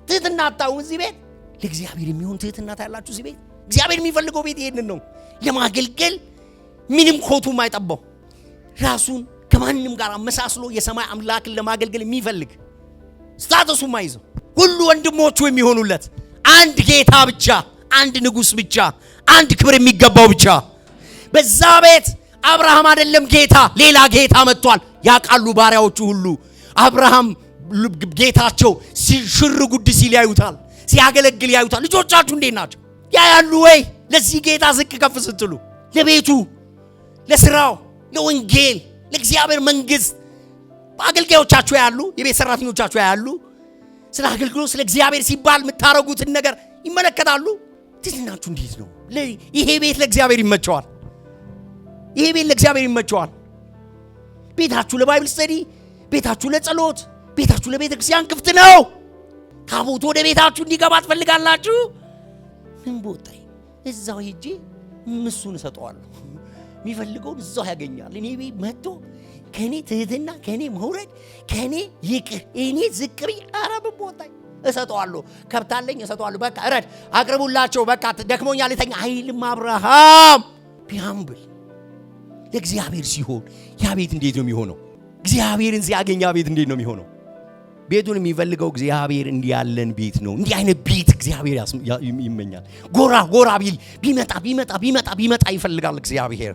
Speaker 1: ትህትና አታው እዚህ ቤት ለእግዚአብሔር የሚሆን ትህትና ታያላችሁ እዚህ ቤት። እግዚአብሔር የሚፈልገው ቤት ይሄንን ነው። ለማገልገል ምንም ኮቱ የማይጠባው ራሱን ከማንም ጋር አመሳስሎ የሰማይ አምላክን ለማገልገል የሚፈልግ ስታተሱ ማይዘው ሁሉ ወንድሞቹ የሚሆኑለት አንድ ጌታ ብቻ፣ አንድ ንጉስ ብቻ፣ አንድ ክብር የሚገባው ብቻ። በዛ ቤት አብርሃም አይደለም ጌታ፣ ሌላ ጌታ መጥቷል። ያቃሉ ባሪያዎቹ ሁሉ አብርሃም ጌታቸው ሽር ጉድ ሲል ያዩታል፣ ሲያገለግል ያዩታል። ልጆቻችሁ እንዴት ናቸው? ያያሉ ወይ? ለዚህ ጌታ ዝቅ ከፍ ስትሉ ለቤቱ፣ ለስራው፣ ለወንጌል፣ ለእግዚአብሔር መንግስት አገልጋዮቻችሁ ያሉ፣ የቤት ሰራተኞቻችሁ ያሉ ስለ አገልግሎት ስለ እግዚአብሔር ሲባል የምታረጉትን ነገር ይመለከታሉ። ትዝናችሁ እንዴት ነው? ይሄ ቤት ለእግዚአብሔር ይመቸዋል። ይሄ ቤት ለእግዚአብሔር ይመቸዋል። ቤታችሁ ለባይብል ስተዲ፣ ቤታችሁ ለጸሎት፣ ቤታችሁ ለቤተ ክርስቲያን ክፍት ነው። ታቦት ወደ ቤታችሁ እንዲገባ ትፈልጋላችሁ? ምን ቦታይ እዛው ሄጄ ምሱን እሰጠዋለሁ። የሚፈልገውን እዛው ያገኛል። እኔ ቤት መጥቶ ከኔ ትህትና፣ ከኔ መውረድ፣ ከኔ ይቅር፣ እኔ ዝቅሪ አረብ ቦታይ እሰጠዋለሁ። ከብታለኝ እሰጠዋለሁ። በቃ እረድ አቅርቡላቸው፣ በቃ ደክሞኛል ልተኛ አይልም። አብርሃም ቢያምብል ለእግዚአብሔር ሲሆን ያ ቤት እንዴት ነው የሚሆነው? እግዚአብሔርን ሲያገኝ ያ ቤት እንዴት ነው የሚሆነው? ቤቱን የሚፈልገው እግዚአብሔር እንዲያለን ቤት ነው። እንዲህ አይነት ቤት እግዚአብሔር ይመኛል። ጎራ ቢል ቢመጣ ይፈልጋል እግዚአብሔር።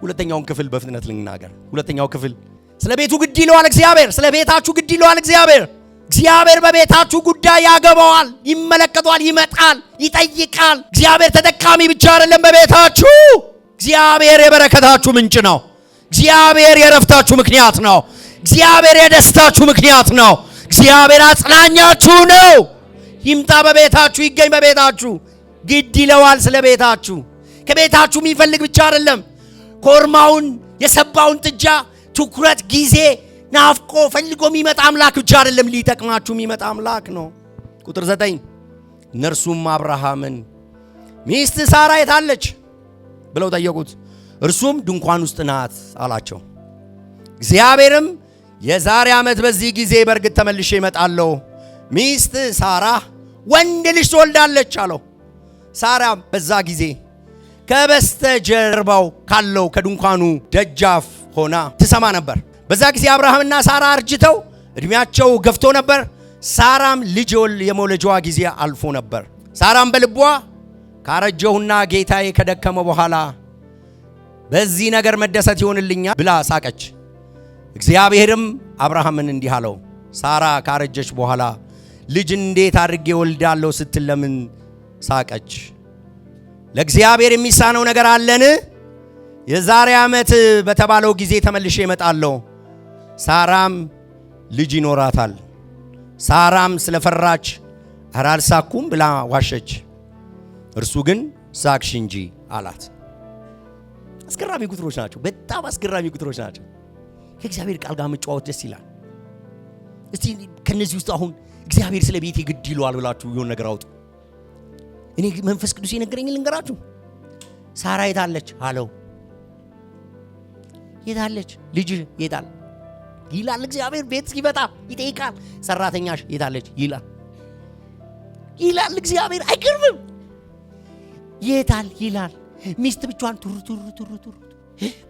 Speaker 1: ሁለተኛውን ክፍል በፍጥነት ልናገር። ሁለተኛው ክፍል ስለ ቤቱ ግድ ይለዋል እግዚአብሔር። ስለ ቤታችሁ ግድ ይለዋል እግዚአብሔር። እግዚአብሔር በቤታችሁ ጉዳይ ያገባዋል፣ ይመለከቷል፣ ይመጣል፣ ይጠይቃል። እግዚአብሔር ተጠቃሚ ብቻ አይደለም በቤታችሁ። እግዚአብሔር የበረከታችሁ ምንጭ ነው። እግዚአብሔር የረፍታችሁ ምክንያት ነው። እግዚአብሔር የደስታችሁ ምክንያት ነው። እግዚአብሔር አጽናኛችሁ ነው። ይምጣ በቤታችሁ፣ ይገኝ በቤታችሁ። ግድ ይለዋል ስለ ቤታችሁ። ከቤታችሁ የሚፈልግ ብቻ አይደለም። ኮርማውን የሰባውን ጥጃ ትኩረት፣ ጊዜ፣ ናፍቆ ፈልጎ የሚመጣ አምላክ ብቻ አይደለም፣ ሊጠቅማችሁ የሚመጣ አምላክ ነው። ቁጥር 9 እነርሱም አብርሃምን ሚስት ሳራ የታለች ብለው ጠየቁት። እርሱም ድንኳን ውስጥ ናት አላቸው። እግዚአብሔርም የዛሬ ዓመት በዚህ ጊዜ በእርግጥ ተመልሼ እመጣለሁ፣ ሚስት ሳራ ወንድ ልጅ ትወልዳለች አለው። ሳራም በዛ ጊዜ ከበስተጀርባው ካለው ከድንኳኑ ደጃፍ ሆና ትሰማ ነበር። በዛ ጊዜ አብርሃምና ሳራ አርጅተው እድሜያቸው ገፍቶ ነበር። ሳራም ልጅ የመውለጃዋ ጊዜ አልፎ ነበር። ሳራም በልቧ ካረጀሁና ጌታዬ ከደከመ በኋላ በዚህ ነገር መደሰት ይሆንልኛል ብላ ሳቀች። እግዚአብሔርም አብርሃምን እንዲህ አለው፣ ሳራ ካረጀች በኋላ ልጅ እንዴት አድርጌ ወልዳለሁ ስትል ለምን ሳቀች? ለእግዚአብሔር የሚሳነው ነገር አለን? የዛሬ ዓመት በተባለው ጊዜ ተመልሼ እመጣለሁ፣ ሳራም ልጅ ይኖራታል። ሳራም ስለፈራች ኧረ አልሳኩም ብላ ዋሸች። እርሱ ግን ሳቅሽ እንጂ አላት። አስገራሚ ቁጥሮች ናቸው። በጣም አስገራሚ ቁጥሮች ናቸው። ከእግዚአብሔር ቃል ጋር መጫወት ደስ ይላል። እስቲ ከነዚህ ውስጥ አሁን እግዚአብሔር ስለ ቤቴ ግድ ይለዋል ብላችሁ የሆነ ነገር አውጡ። እኔ መንፈስ ቅዱስ የነገረኝ ልንገራችሁ። ሳራ የታለች አለው። የታለች ልጅ የታል ይላል እግዚአብሔር። ቤት ሲመጣ ይጠይቃል። ሰራተኛሽ የታለች ይላል እግዚአብሔር። አይገርምም? የታል ይላል። ሚስት ብቻዋን ቱር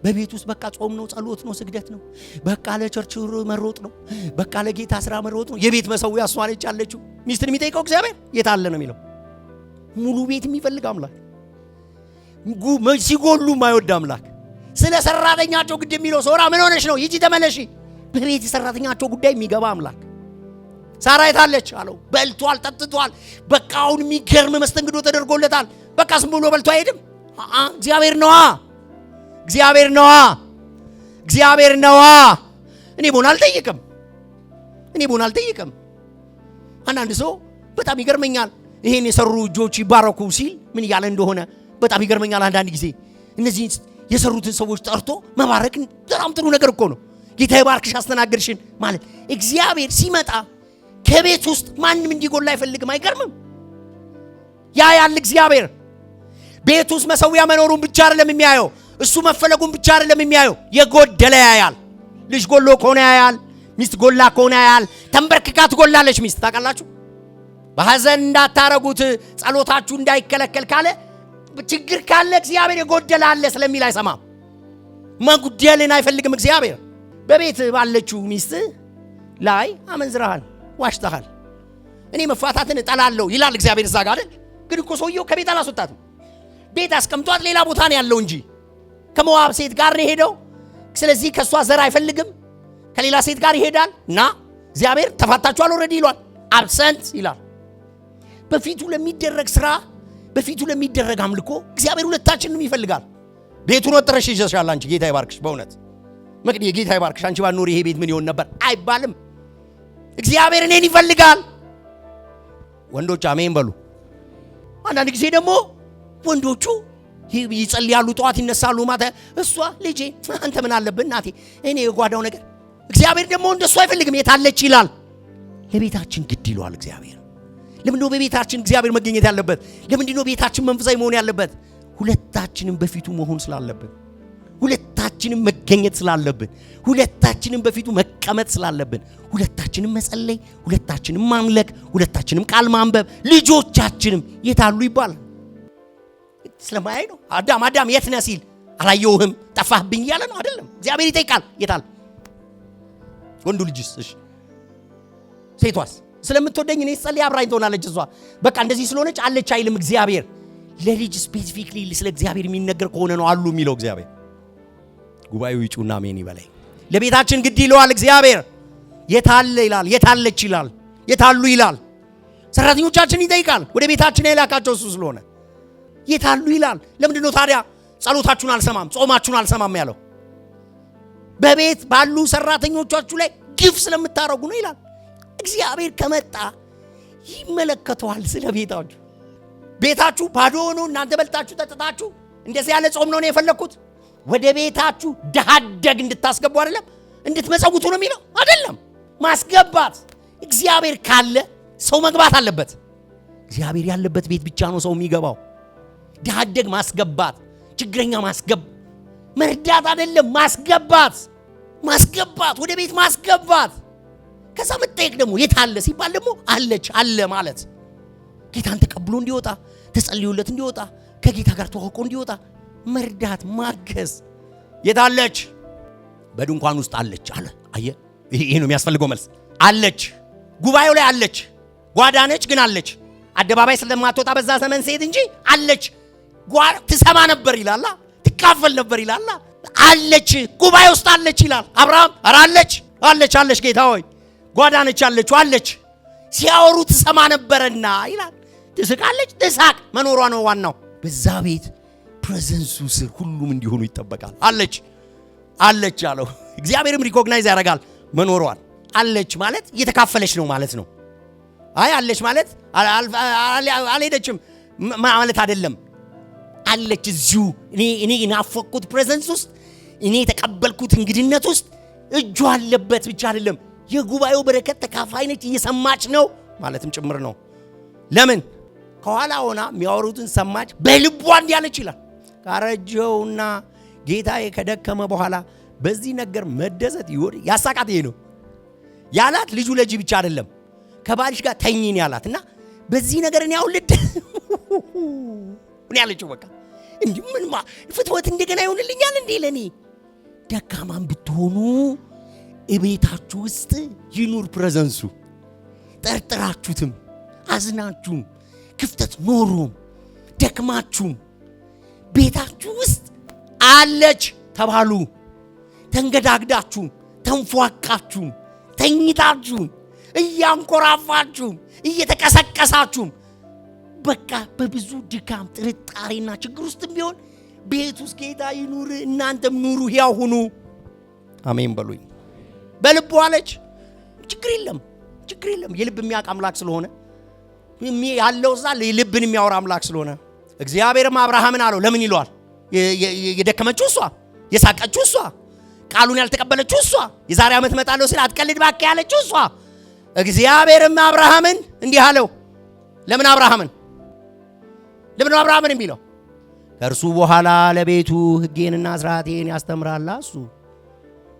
Speaker 1: በቤት ውስጥ በቃ ጾም ነው፣ ጸሎት ነው፣ ስግደት ነው፣ በቃ ለቸርች መሮጥ ነው፣ በቃ ለጌታ ስራ መሮጥ ነው። የቤት መሰዊያ እሷ ነች ያለችው። ሚስትን የሚጠይቀው እግዚአብሔር የታለ ነው የሚለው። ሙሉ ቤት የሚፈልግ አምላክ፣ ሲጎሉ የማይወድ አምላክ፣ ስለ ሰራተኛቸው ግድ የሚለው ሶራ ምን ሆነሽ ነው ይጂ ተመለሺ፣ በቤት ሰራተኛቸው ጉዳይ የሚገባ አምላክ። ሳራ የታለች አለው። በልቷል፣ ጠጥቷል፣ በቃ አሁን የሚገርም መስተንግዶ ተደርጎለታል። በቃ ዝም ብሎ በልቶ አይሄድም። እግዚአብሔር ነዋ። እኔ ቦን አልጠይቅም። አንዳንድ ሰው በጣም ይገርመኛል። ይሄን የሰሩ እጆች ይባረኩ ሲል ምን እያለ እንደሆነ በጣም ይገርመኛል። አንዳንድ ጊዜ እነዚህ የሰሩትን ሰዎች ጠርቶ መባረክ በጣም ጥሩ ነገር እኮ ነው። ጌታ ይባርክሽ አስተናግድሽን ማለት። እግዚአብሔር ሲመጣ ከቤት ውስጥ ማንም እንዲጎላ አይፈልግም። አይገርምም? ያ ያለ እግዚአብሔር ቤት ውስጥ መሰዊያ መኖሩን ብቻ አይደለም የሚያየው፣ እሱ መፈለጉን ብቻ አይደለም የሚያየው፣ የጎደለ ያያል። ልጅ ጎሎ ከሆነ ያያል። ሚስት ጎላ ከሆነ ያያል። ተንበርክካ ትጎላለች ሚስት። ታውቃላችሁ? በሐዘን እንዳታረጉት ጸሎታችሁ እንዳይከለከል ካለ ችግር ካለ እግዚአብሔር የጎደለ አለ ስለሚል አይሰማም። መጉደልን አይፈልግም እግዚአብሔር። በቤት ባለችው ሚስት ላይ አመንዝረሃል፣ ዋሽተሃል። እኔ መፋታትን እጠላለሁ ይላል እግዚአብሔር እዛ ጋር አይደል? ግን እኮ ሰውየው ከቤት አላስወጣትም። ቤት አስቀምጧት ሌላ ቦታ ነው ያለው እንጂ ከሞዓብ ሴት ጋር ነው ሄደው። ስለዚህ ከሷ ዘር አይፈልግም፣ ከሌላ ሴት ጋር ይሄዳል እና እግዚአብሔር ተፋታችኋል ኦሬዲ ይሏል። አብሰንት ይላል። በፊቱ ለሚደረግ ስራ፣ በፊቱ ለሚደረግ አምልኮ እግዚአብሔር ሁለታችንንም ይፈልጋል። ቤቱን ወጥረሽ ይዘሻል አንቺ። ጌታ ይባርክሽ። በእውነት መቅዲ ጌታ ይባርክሽ። አንቺ ባኖር ይሄ ቤት ምን ይሆን ነበር አይባልም። እግዚአብሔር እኔን ይፈልጋል። ወንዶች አሜን በሉ። አንዳንድ ጊዜ ደግሞ ወንዶቹ ይጸልያሉ፣ ጠዋት ይነሳሉ፣ ማታ እሷ ልጄ አንተ ምን አለብህ እናቴ እኔ የጓዳው ነገር። እግዚአብሔር ደግሞ እንደሱ አይፈልግም። የታለች ይላል። ለቤታችን ግድ ይለዋል እግዚአብሔር። ለምን ነው በቤታችን እግዚአብሔር መገኘት ያለበት? ለምንድን ነው ቤታችን መንፈሳዊ መሆን ያለበት? ሁለታችንም በፊቱ መሆን ስላለብን፣ ሁለታችንም መገኘት ስላለብን፣ ሁለታችንም በፊቱ መቀመጥ ስላለብን፣ ሁለታችንም መጸለይ፣ ሁለታችንም ማምለክ፣ ሁለታችንም ቃል ማንበብ፣ ልጆቻችንም የታሉ ይባላል። ስለማያይ ነው። አዳም የት ነህ ሲል አላየውህም ጠፋህብኝ እያለ ነው አይደለም? እግዚአብሔር ይጠይቃል። የታል ወንዱ ልጅስ? እሺ ሴቷስ? ስለምትወደኝ እኔ ጸልይ አብራኝ ትሆናለች እሷ። በቃ እንደዚህ ስለሆነች አለች አይልም እግዚአብሔር። ለልጅ ስፔሲፊክሊ ስለ እግዚአብሔር የሚነገር ከሆነ ነው አሉ የሚለው እግዚአብሔር። ጉባኤው ይጩና አሜን ይበላይ። ለቤታችን ግድ ይለዋል እግዚአብሔር። የታለ ይላል፣ የታለች ይላል፣ የታሉ ይላል። ሰራተኞቻችን ይጠይቃል። ወደ ቤታችን የላካቸው እሱ ስለሆነ የታሉ ይላል። ለምንድን ነው ታዲያ ጸሎታችሁን አልሰማም፣ ጾማችሁን አልሰማም ያለው? በቤት ባሉ ሰራተኞቻችሁ ላይ ግፍ ስለምታረጉ ነው ይላል። እግዚአብሔር ከመጣ ይመለከተዋል ስለ ቤታችሁ። ቤታችሁ ባዶ ሆኖ እናንተ በልታችሁ ጠጥታችሁ እንደዚህ ያለ ጾም ነው የፈለኩት። ወደ ቤታችሁ ደሃደግ እንድታስገቡ አይደለም እንድትመጸውቱ ነው የሚለው አይደለም። ማስገባት እግዚአብሔር ካለ ሰው መግባት አለበት። እግዚአብሔር ያለበት ቤት ብቻ ነው ሰው የሚገባው። ደሃደግ ማስገባት፣ ችግረኛ መርዳት አይደለም፣ ማስገባት ወደ ቤት ማስገባት። ከዛ መጠየቅ ደግሞ የታለ ሲባል ደግሞ አለች አለ ማለት ጌታን ተቀብሎ እንዲወጣ ተጸልዮለት እንዲወጣ ከጌታ ጋር ተዋውቆ እንዲወጣ መርዳት ማገዝ። የታለች? በድንኳን ውስጥ አለች አለ። አየ ይሄ ነው የሚያስፈልገው መልስ። አለች፣ ጉባኤው ላይ አለች። ጓዳነች ግን አለች። አደባባይ ስለማትወጣ በዛ ዘመን ሴት እንጂ አለች። ትሰማ ነበር ይላል፣ ትካፈል ነበር ይላል። አለች፣ ጉባኤ ውስጥ አለች ይላል አብርሃም። ኧረ አለች ጌታ ሆይ ጓዳነች አለች። ሲያወሩ ትሰማ ነበርና ይላል። ትስቃለች፣ ትሳቅ መኖሯ ነው ዋናው። በዛ ቤት ፕሬዘንሱ ስር ሁሉም እንዲሆኑ ይጠበቃል። አለች አለው። እግዚአብሔርም ሪኮግናይዝ ያደርጋል መኖሯን። አለች ማለት እየተካፈለች ነው ማለት ነው። አይ አለች ማለት አልሄደችም ማለት አይደለም። አለች እዚሁ እኔ ናፈቅኩት ፕሬዘንስ ውስጥ፣ እኔ የተቀበልኩት እንግድነት ውስጥ እጁ አለበት ብቻ አይደለም። የጉባኤው በረከት ተካፋይ ነች፣ እየሰማች ነው ማለትም ጭምር ነው። ለምን ከኋላ ሆና የሚያወሩትን ሰማች፣ በልቧ እንዲያለች ይላል። ካረጀውና ጌታዬ ከደከመ በኋላ በዚህ ነገር መደሰት ያሳቃት ይሄ ነው ያላት። ልጁ ለጂ ብቻ አይደለም ከባልሽ ጋር ተኝን ያላት እና በዚህ ነገር እኔ አውልድ ምን ያለችው በቃ እንዲህ ምንማ ፍትወት እንደገና ይሆንልኛል እንዴ? ለኔ ደካማም ብትሆኑ እቤታችሁ ውስጥ ይኑር ፕሬዘንሱ። ጠርጥራችሁትም አዝናችሁም ክፍተት ኖሮም ደክማችሁም ቤታችሁ ውስጥ አለች ተባሉ። ተንገዳግዳችሁም ተንፏቃችሁም ተኝታችሁም እያንኮራፋችሁም እየተቀሰቀሳችሁም በቃ በብዙ ድካም ጥርጣሬና ችግር ውስጥም ቢሆን ቤት ውስጥ ጌታ ይኑር፣ እናንተም ኑሩ፣ ሕያው ሁኑ። አሜን በሉኝ። በልቡ አለች። ችግር የለም የልብ የሚያውቅ አምላክ ስለሆነ ያለው እዛ ልብን የሚያወራ አምላክ ስለሆነ እግዚአብሔርም አብርሃምን አለው። ለምን ይለዋል? የደከመችው እሷ፣ የሳቀችው እሷ፣ ቃሉን ያልተቀበለችው እሷ፣ የዛሬ ዓመት መጣለሁ ሲል አትቀልድ እባክህ ያለችው እሷ። እግዚአብሔርም አብርሃምን እንዲህ አለው። ለምን አብርሃምን የሚለው? ከእርሱ በኋላ ለቤቱ ሕጌንና ሥርዓቴን ያስተምራል። እሱ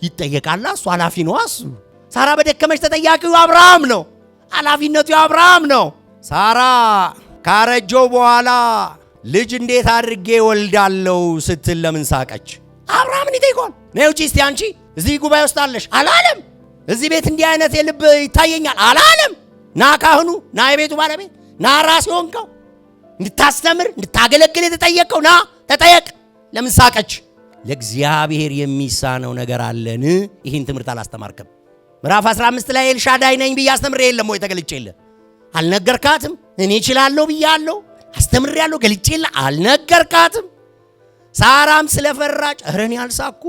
Speaker 1: ይጠየቃል። እሱ ኃላፊ ነው። እሱ ሳራ በደከመች ተጠያቂው አብርሃም ነው። ኃላፊነቱ አብርሃም ነው። ሳራ ካረጀው በኋላ ልጅ እንዴት አድርጌ ወልዳለው ስትል ለምን ሳቀች? አብርሃምን ይጠይቋል። ነይ ውጪ እስቲ አንቺ እዚህ ጉባኤ ውስጥ አለሽ አላለም። እዚህ ቤት እንዲህ አይነት የልብ ይታየኛል አላለም። ና ካህኑ፣ ና የቤቱ ባለቤት፣ ና ራስ ሆንከው እንድታስተምር እንድታገለግል የተጠየቀው ና ተጠየቅ። ለምን ሳቀች? ለእግዚአብሔር የሚሳነው ነገር አለን? ይህን ትምህርት አላስተማርክም? ምዕራፍ 15 ላይ ኤልሻዳይ ነኝ ብዬ አስተምሬ የለም ወይ? ተገልጬለ አልነገርካትም? እኔ እችላለሁ ብያለሁ፣ አስተምሬያለሁ፣ ገልጬለ አልነገርካትም? ሳራም ስለፈራች እረን ያልሳኩ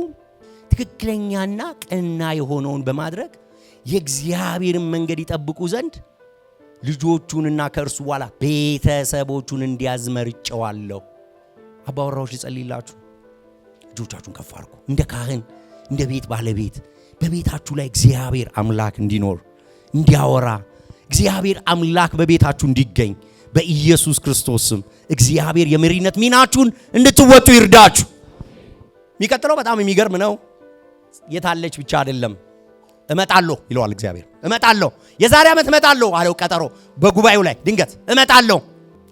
Speaker 1: ትክክለኛና ቀና የሆነውን በማድረግ የእግዚአብሔርን መንገድ ይጠብቁ ዘንድ ልጆቹንና ከእርሱ በኋላ ቤተሰቦቹን እንዲያዝመርጨዋለሁ። አባወራዎች ልጸልይላችሁ። እጆቻችሁን ከፍ አድርጉ። እንደ ካህን እንደ ቤት ባለቤት በቤታችሁ ላይ እግዚአብሔር አምላክ እንዲኖር እንዲያወራ እግዚአብሔር አምላክ በቤታችሁ እንዲገኝ በኢየሱስ ክርስቶስ ስም እግዚአብሔር የመሪነት ሚናችሁን እንድትወጡ ይርዳችሁ። የሚቀጥለው በጣም የሚገርም ነው። የታለች ብቻ አይደለም፣ እመጣለሁ ይለዋል እግዚአብሔር። እመጣለሁ፣ የዛሬ ዓመት እመጣለሁ አለው። ቀጠሮ በጉባኤው ላይ ድንገት እመጣለሁ፣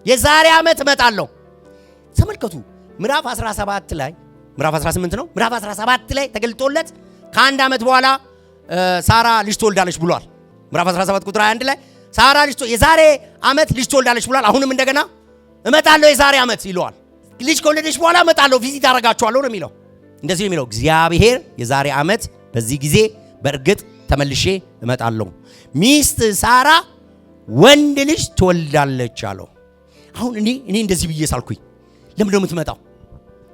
Speaker 1: የዛሬ ዓመት እመጣለሁ። ተመልከቱ ምዕራፍ 17 ላይ ምዕራፍ 18 ነው። ምዕራፍ 17 ላይ ተገልጦለት ከአንድ ዓመት በኋላ ሳራ ልጅ ትወልዳለች ብሏል። ምዕራፍ 17 ቁጥር 21 ላይ ሳራ የዛሬ ዓመት ልጅ ትወልዳለች ብሏል። አሁንም እንደገና እመጣለሁ የዛሬ ዓመት ይለዋል። ልጅ ከወለደች በኋላ እመጣለሁ፣ ቪዚት አደርጋችኋለሁ ነው የሚለው። እንደዚህ ነው የሚለው እግዚአብሔር የዛሬ ዓመት በዚህ ጊዜ በእርግጥ ተመልሼ እመጣለሁ፣ ሚስት ሳራ ወንድ ልጅ ትወልዳለች አለው። አሁን እኔ እንደዚህ ብዬ ሳልኩኝ ለምን ነው የምትመጣው?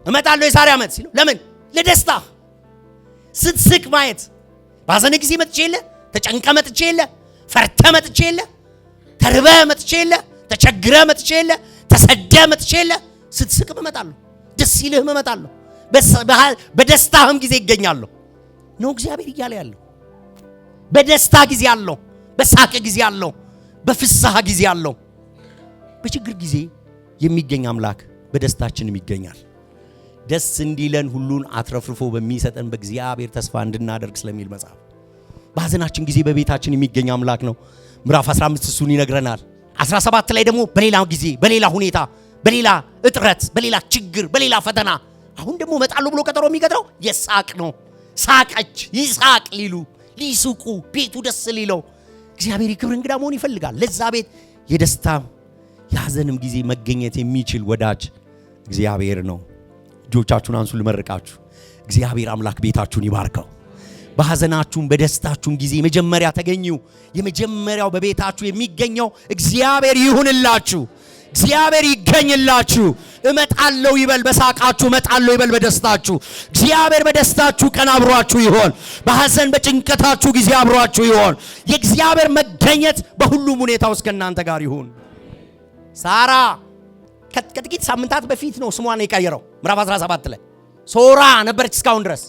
Speaker 1: እመጣለሁ የዛሬ ዓመት ሲለው ለምን? ለደስታ ስትስቅ ማየት። ባዘነ ጊዜ መጥቼ የለ፣ ተጨንቀ መጥቼ የለ፣ ፈርተ መጥቼ የለ፣ ተርበ መጥቼ የለ፣ ተቸግረ መጥቼ የለ፣ ተሰደ መጥቼ የለ። ስትስቅ እመጣለሁ፣ ደስ ይልህም እመጣለሁ፣ በደስታህም ጊዜ ይገኛለሁ ነው እግዚአብሔር እያለ ያለው። በደስታ ጊዜ አለው፣ በሳቅ ጊዜ አለው፣ በፍሳህ ጊዜ አለው። በችግር ጊዜ የሚገኝ አምላክ በደስታችንም ይገኛል። ደስ እንዲለን ሁሉን አትረፍርፎ በሚሰጠን በእግዚአብሔር ተስፋ እንድናደርግ ስለሚል መጽሐፍ በሐዘናችን ጊዜ በቤታችን የሚገኝ አምላክ ነው። ምዕራፍ 15 እሱን ይነግረናል። 17 ላይ ደግሞ በሌላ ጊዜ በሌላ ሁኔታ በሌላ እጥረት በሌላ ችግር በሌላ ፈተና አሁን ደግሞ እመጣለሁ ብሎ ቀጠሮ የሚቀጥረው የሳቅ ነው። ሳቀች፣ ይሳቅ ሊሉ ሊስቁ ቤቱ ደስ ሊለው እግዚአብሔር የክብር እንግዳ መሆን ይፈልጋል። ለዛ ቤት የደስታ የሐዘንም ጊዜ መገኘት የሚችል ወዳጅ እግዚአብሔር ነው። እጆቻችሁን አንሱ ልመርቃችሁ። እግዚአብሔር አምላክ ቤታችሁን ይባርከው። በሐዘናችሁም በደስታችሁም ጊዜ መጀመሪያ ተገኙ። የመጀመሪያው በቤታችሁ የሚገኘው እግዚአብሔር ይሁንላችሁ። እግዚአብሔር ይገኝላችሁ። እመጣለሁ ይበል በሳቃችሁ፣ እመጣለሁ ይበል በደስታችሁ። እግዚአብሔር በደስታችሁ ቀን አብሯችሁ ይሆን፣ በሐዘን በጭንቀታችሁ ጊዜ አብሯችሁ ይሆን። የእግዚአብሔር መገኘት በሁሉም ሁኔታ ውስጥ ከእናንተ ጋር ይሁን። ሳራ ከጥቂት ሳምንታት በፊት ነው ስሟን የቀየረው። ምዕራፍ 17 ላይ ሶራ ነበረች እስካሁን ድረስ።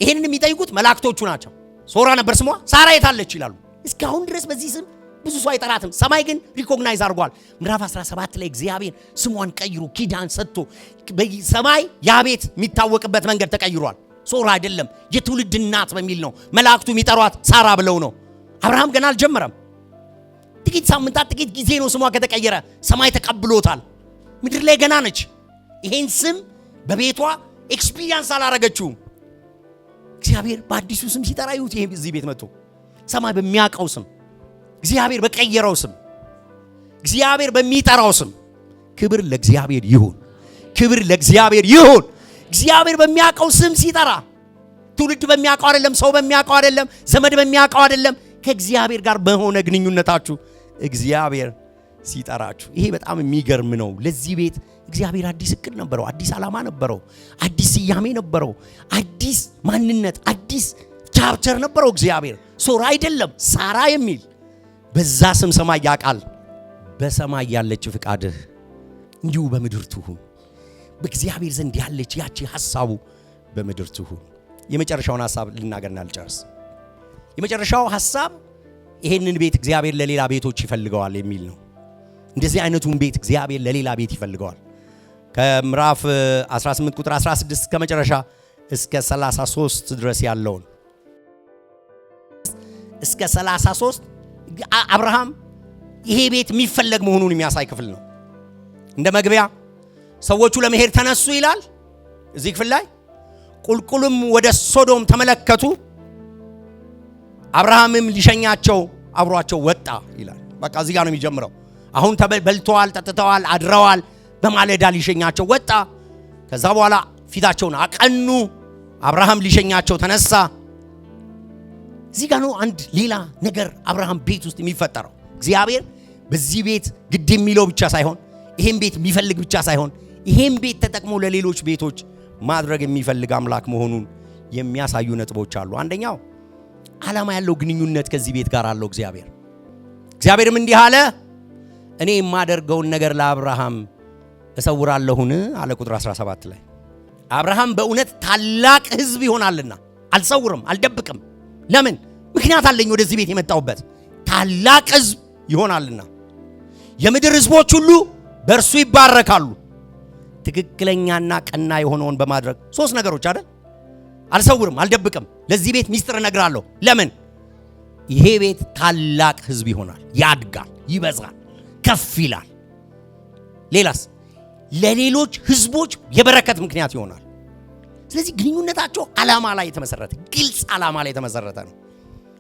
Speaker 1: ይሄንን የሚጠይቁት መላእክቶቹ ናቸው። ሶራ ነበር ስሟ፣ ሳራ የታለች ይላሉ። እስካሁን ድረስ በዚህ ስም ብዙ ሰው አይጠራትም። ሰማይ ግን ሪኮግናይዝ አድርጓል። ምዕራፍ 17 ላይ እግዚአብሔር ስሟን ቀይሮ ኪዳን ሰጥቶ በሰማይ ያ ቤት የሚታወቅበት መንገድ ተቀይሯል። ሶራ አይደለም የትውልድ እናት በሚል ነው መላእክቱ የሚጠሯት፣ ሳራ ብለው ነው። አብርሃም ገና አልጀመረም። ጥቂት ሳምንታት ጥቂት ጊዜ ነው ስሟ ከተቀየረ። ሰማይ ተቀብሎታል። ምድር ላይ ገና ነች። ይሄን ስም በቤቷ ኤክስፒሪየንስ አላረገችውም። እግዚአብሔር በአዲሱ ስም ሲጠራ ይሁት። ይሄ እዚህ ቤት መጥቶ ሰማይ በሚያውቀው ስም፣ እግዚአብሔር በቀየረው ስም፣ እግዚአብሔር በሚጠራው ስም ክብር ለእግዚአብሔር ይሁን። ክብር ለእግዚአብሔር ይሁን። እግዚአብሔር በሚያውቀው ስም ሲጠራ ትውልድ በሚያውቀው አይደለም፣ ሰው በሚያውቀው አይደለም፣ ዘመድ በሚያውቀው አይደለም። ከእግዚአብሔር ጋር በሆነ ግንኙነታችሁ እግዚአብሔር ሲጠራችሁ ይሄ በጣም የሚገርም ነው። ለዚህ ቤት እግዚአብሔር አዲስ እቅድ ነበረው፣ አዲስ ዓላማ ነበረው፣ አዲስ ስያሜ ነበረው፣ አዲስ ማንነት፣ አዲስ ቻፕተር ነበረው። እግዚአብሔር ሶራ አይደለም ሳራ የሚል በዛ ስም ሰማይ ያውቃል። በሰማይ ያለች ፍቃድህ እንዲሁ በምድር ትሁን። በእግዚአብሔር ዘንድ ያለች ያቺ ሐሳቡ በምድር ትሁን። የመጨረሻውን ሐሳብ ልናገርና ልጨርስ። የመጨረሻው ሐሳብ ይሄንን ቤት እግዚአብሔር ለሌላ ቤቶች ይፈልገዋል የሚል ነው። እንደዚህ አይነቱን ቤት እግዚአብሔር ለሌላ ቤት ይፈልገዋል። ከምዕራፍ 18 ቁጥር 16 ከመጨረሻ እስከ 33 ድረስ ያለውን እስከ 33 አብርሃም ይሄ ቤት የሚፈለግ መሆኑን የሚያሳይ ክፍል ነው። እንደ መግቢያ ሰዎቹ ለመሄድ ተነሱ ይላል እዚህ ክፍል ላይ። ቁልቁልም ወደ ሶዶም ተመለከቱ፣ አብርሃምም ሊሸኛቸው አብሯቸው ወጣ ይላል። በቃ እዚህ ጋር ነው የሚጀምረው። አሁን በልተዋል፣ ጠጥተዋል፣ አድረዋል። በማለዳ ሊሸኛቸው ወጣ። ከዛ በኋላ ፊታቸውን አቀኑ። አብርሃም ሊሸኛቸው ተነሳ። እዚህ ጋር ነው አንድ ሌላ ነገር አብርሃም ቤት ውስጥ የሚፈጠረው። እግዚአብሔር በዚህ ቤት ግድ የሚለው ብቻ ሳይሆን ይሄን ቤት የሚፈልግ ብቻ ሳይሆን ይሄን ቤት ተጠቅሞ ለሌሎች ቤቶች ማድረግ የሚፈልግ አምላክ መሆኑን የሚያሳዩ ነጥቦች አሉ። አንደኛው ዓላማ ያለው ግንኙነት ከዚህ ቤት ጋር አለው እግዚአብሔር። እግዚአብሔርም እንዲህ አለ፣ እኔ የማደርገውን ነገር ለአብርሃም እሰውራለሁን አለ። ቁጥር 17 ላይ አብርሃም በእውነት ታላቅ ሕዝብ ይሆናልና አልሰውርም፣ አልደብቅም። ለምን? ምክንያት አለኝ ወደዚህ ቤት የመጣሁበት። ታላቅ ሕዝብ ይሆናልና የምድር ሕዝቦች ሁሉ በእርሱ ይባረካሉ። ትክክለኛና ቀና የሆነውን በማድረግ ሶስት ነገሮች አይደል? አልሰውርም፣ አልደብቅም። ለዚህ ቤት ሚስጥር እነግራለሁ። ለምን? ይሄ ቤት ታላቅ ሕዝብ ይሆናል፣ ያድጋል፣ ይበዛል፣ ከፍ ይላል። ሌላስ? ለሌሎች ሕዝቦች የበረከት ምክንያት ይሆናል። ስለዚህ ግንኙነታቸው ዓላማ ላይ የተመሰረተ ግልጽ ዓላማ ላይ የተመሰረተ ነው።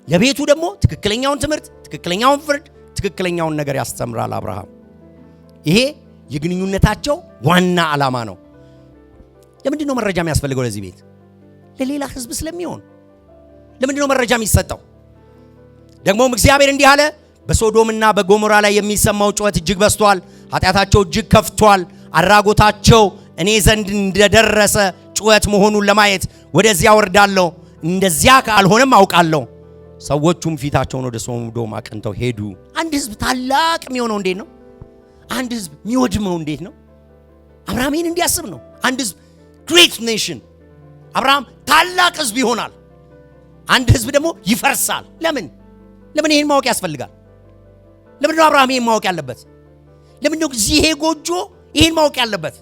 Speaker 1: ለቤቱ ደግሞ ትክክለኛውን ትምህርት፣ ትክክለኛውን ፍርድ፣ ትክክለኛውን ነገር ያስተምራል አብርሃም። ይሄ የግንኙነታቸው ዋና ዓላማ ነው። ለምንድን ነው መረጃ የሚያስፈልገው ለዚህ ቤት? ለሌላ ሕዝብ ስለሚሆን። ለምንድን ነው መረጃ የሚሰጠው? ደግሞም እግዚአብሔር እንዲህ አለ፣ በሶዶምና በጎሞራ ላይ የሚሰማው ጩኸት እጅግ በዝቷል፣ ኃጢአታቸው እጅግ ከፍቷል። አድራጎታቸው እኔ ዘንድ እንደደረሰ ጩኸት መሆኑን ለማየት ወደዚያ ወርዳለሁ። እንደዚያ ካልሆነም አውቃለሁ። ሰዎቹም ፊታቸውን ወደ ሶዶም አቅንተው ሄዱ። አንድ ሕዝብ ታላቅ የሚሆነው እንዴት ነው? አንድ ሕዝብ የሚወድመው እንዴት ነው? አብርሃም ይህን እንዲያስብ ነው። አንድ ሕዝብ ግሬት ኔሽን፣ አብርሃም ታላቅ ሕዝብ ይሆናል። አንድ ሕዝብ ደግሞ ይፈርሳል። ለምን ይህን ማወቅ ያስፈልጋል? ለምን ነው አብርሃም ይህን ማወቅ ያለበት? ለምን ነው ይሄ ጎጆ ይህን ማወቅ ያለበት?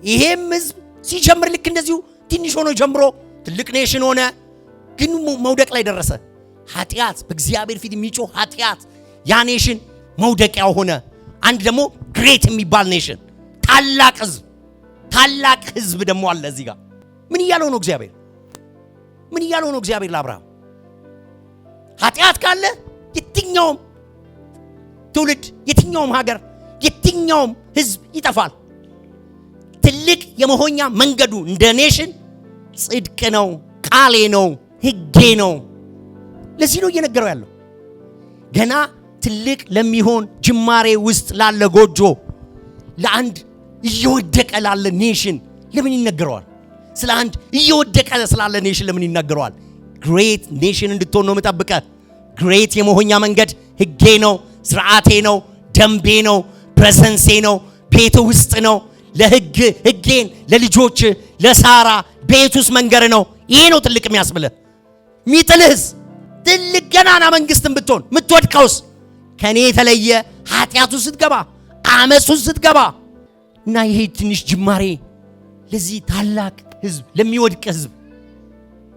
Speaker 1: ይሄም ሕዝብ ሲጀምር ልክ እንደዚሁ ትንሽ ሆኖ ጀምሮ ትልቅ ኔሽን ሆነ፣ ግን መውደቅ ላይ ደረሰ። ኃጢአት፣ በእግዚአብሔር ፊት የሚጮህ ኃጢአት፣ ያ ኔሽን መውደቂያው ሆነ። አንድ ደግሞ ግሬት የሚባል ኔሽን፣ ታላቅ ሕዝብ ደግሞ አለ እዚህ ጋር። ምን እያለው ነው እግዚአብሔር? ምን እያለው ነው እግዚአብሔር ለአብርሃም? ኃጢአት ካለ የትኛውም ትውልድ፣ የትኛውም ሀገር፣ የትኛውም ሕዝብ ይጠፋል። ትልቅ የመሆኛ መንገዱ እንደ ኔሽን ጽድቅ ነው፣ ቃሌ ነው፣ ሕጌ ነው። ለዚህ ነው እየነገረው ያለው። ገና ትልቅ ለሚሆን ጅማሬ ውስጥ ላለ ጎጆ፣ ለአንድ እየወደቀ ላለ ኔሽን ለምን ይነገረዋል? ስለ አንድ እየወደቀ ስላለ ኔሽን ለምን ይነገረዋል? ግሬት ኔሽን እንድትሆን ነው የምጠብቀ። ግሬት የመሆኛ መንገድ ሕጌ ነው፣ ስርዓቴ ነው፣ ደንቤ ነው፣ ፕሬዘንሴ ነው፣ ቤት ውስጥ ነው። ሕጌን ለልጆች ለሳራ ቤት ውስጥ መንገር ነው። ይሄ ነው ትልቅ የሚያስብልህ። ሚጥልህስ ትልቅ ገናና መንግስትን ብትሆን ምትወድቀውስ ከኔ የተለየ ኃጢአቱ ስትገባ፣ አመፁ ስትገባ እና ይሄ ትንሽ ጅማሬ ለዚህ ታላቅ ሕዝብ፣ ለሚወድቅ ሕዝብ፣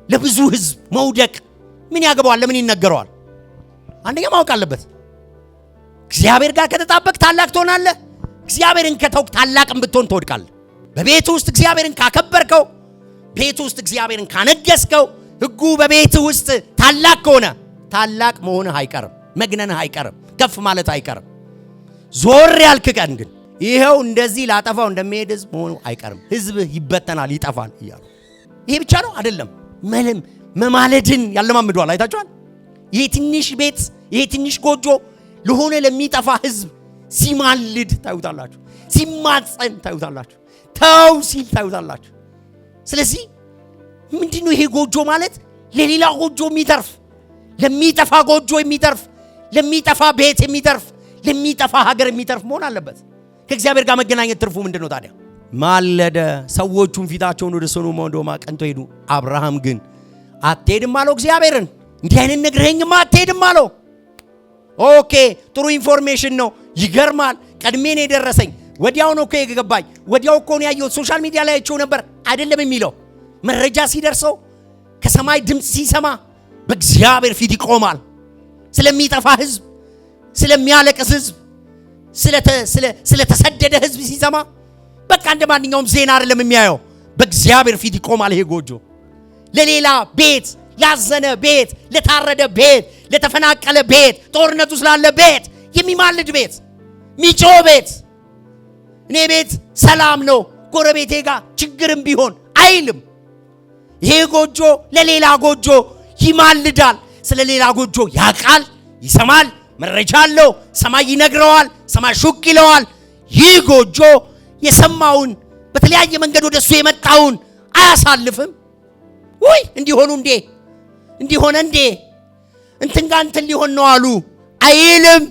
Speaker 1: ለብዙ ሕዝብ መውደቅ ምን ያገባዋል? ለምን ይነገረዋል? አንደኛ ማወቅ አለበት። እግዚአብሔር ጋር ከተጣበቅ ታላቅ ትሆናለህ። እግዚአብሔርን ከተውክ ታላቅም ብትሆን ትወድቃለህ። በቤት ውስጥ እግዚአብሔርን ካከበርከው፣ ቤት ውስጥ እግዚአብሔርን ካነገስከው፣ ሕጉ በቤት ውስጥ ታላቅ ከሆነ ታላቅ መሆንህ አይቀርም፣ መግነንህ አይቀርም፣ ከፍ ማለት አይቀርም። ዞር ያልክ ቀን ግን ይሄው እንደዚህ ላጠፋው እንደሚሄድ ሕዝብ መሆኑ አይቀርም። ሕዝብህ ይበተናል፣ ይጠፋል እያሉ ይሄ ብቻ ነው አይደለም፣ መማለድን ያለማምዷል። አይታችኋል? ይሄ ትንሽ ቤት፣ ይሄ ትንሽ ጎጆ ለሆነ ለሚጠፋ ሕዝብ ሲማልድ ታዩታላችሁ፣ ሲማጸን ታዩታላችሁ፣ ተው ሲል ታዩታላችሁ። ስለዚህ ምንድነው ይሄ ጎጆ ማለት? ለሌላ ጎጆ የሚተርፍ፣ ለሚጠፋ ጎጆ የሚተርፍ፣ ለሚጠፋ ቤት የሚተርፍ፣ ለሚጠፋ ሀገር የሚተርፍ መሆን አለበት። ከእግዚአብሔር ጋር መገናኘት ትርፉ ምንድነው ታዲያ? ማለደ። ሰዎቹም ፊታቸውን ወደ ሶዶም አቅንተው ሄዱ። አብርሃም ግን አትሄድም አለው እግዚአብሔርን። እንዲህ አይነት ነግረኸኝማ አትሄድም አለው። ኦኬ ጥሩ ኢንፎርሜሽን ነው፣ ይገርማል። ቀድሜ ነው የደረሰኝ፣ ወዲያው ነው እኮ የገባኝ፣ ወዲያው እኮ ነው ያየሁት፣ ሶሻል ሚዲያ ላይ አይቼው ነበር አይደለም የሚለው። መረጃ ሲደርሰው ከሰማይ ድምፅ ሲሰማ በእግዚአብሔር ፊት ይቆማል። ስለሚጠፋ ሕዝብ፣ ስለሚያለቅስ ሕዝብ፣ ስለተሰደደ ሕዝብ ሲሰማ በቃ እንደ ማንኛውም ዜና አይደለም የሚያየው፣ በእግዚአብሔር ፊት ይቆማል። ይሄ ጎጆ ለሌላ ቤት፣ ያዘነ ቤት፣ ለታረደ ቤት፣ ለተፈናቀለ ቤት፣ ጦርነቱ ስላለ ቤት የሚማልድ ቤት፣ ሚጮ ቤት። እኔ ቤት ሰላም ነው ጎረቤቴ ጋር ችግርም ቢሆን አይልም። ይሄ ጎጆ ለሌላ ጎጆ ይማልዳል። ስለ ሌላ ጎጆ ያቃል፣ ይሰማል፣ መረጃ አለው። ሰማይ ይነግረዋል፣ ሰማይ ሹክ ይለዋል። ይህ ጎጆ የሰማውን በተለያየ መንገድ ወደሱ የመጣውን አያሳልፍም። ወይ እንዲሆኑ እንዴ እንዲሆነ እንዴ እንትን ጋር እንትን ሊሆን ነው አሉ አይልም።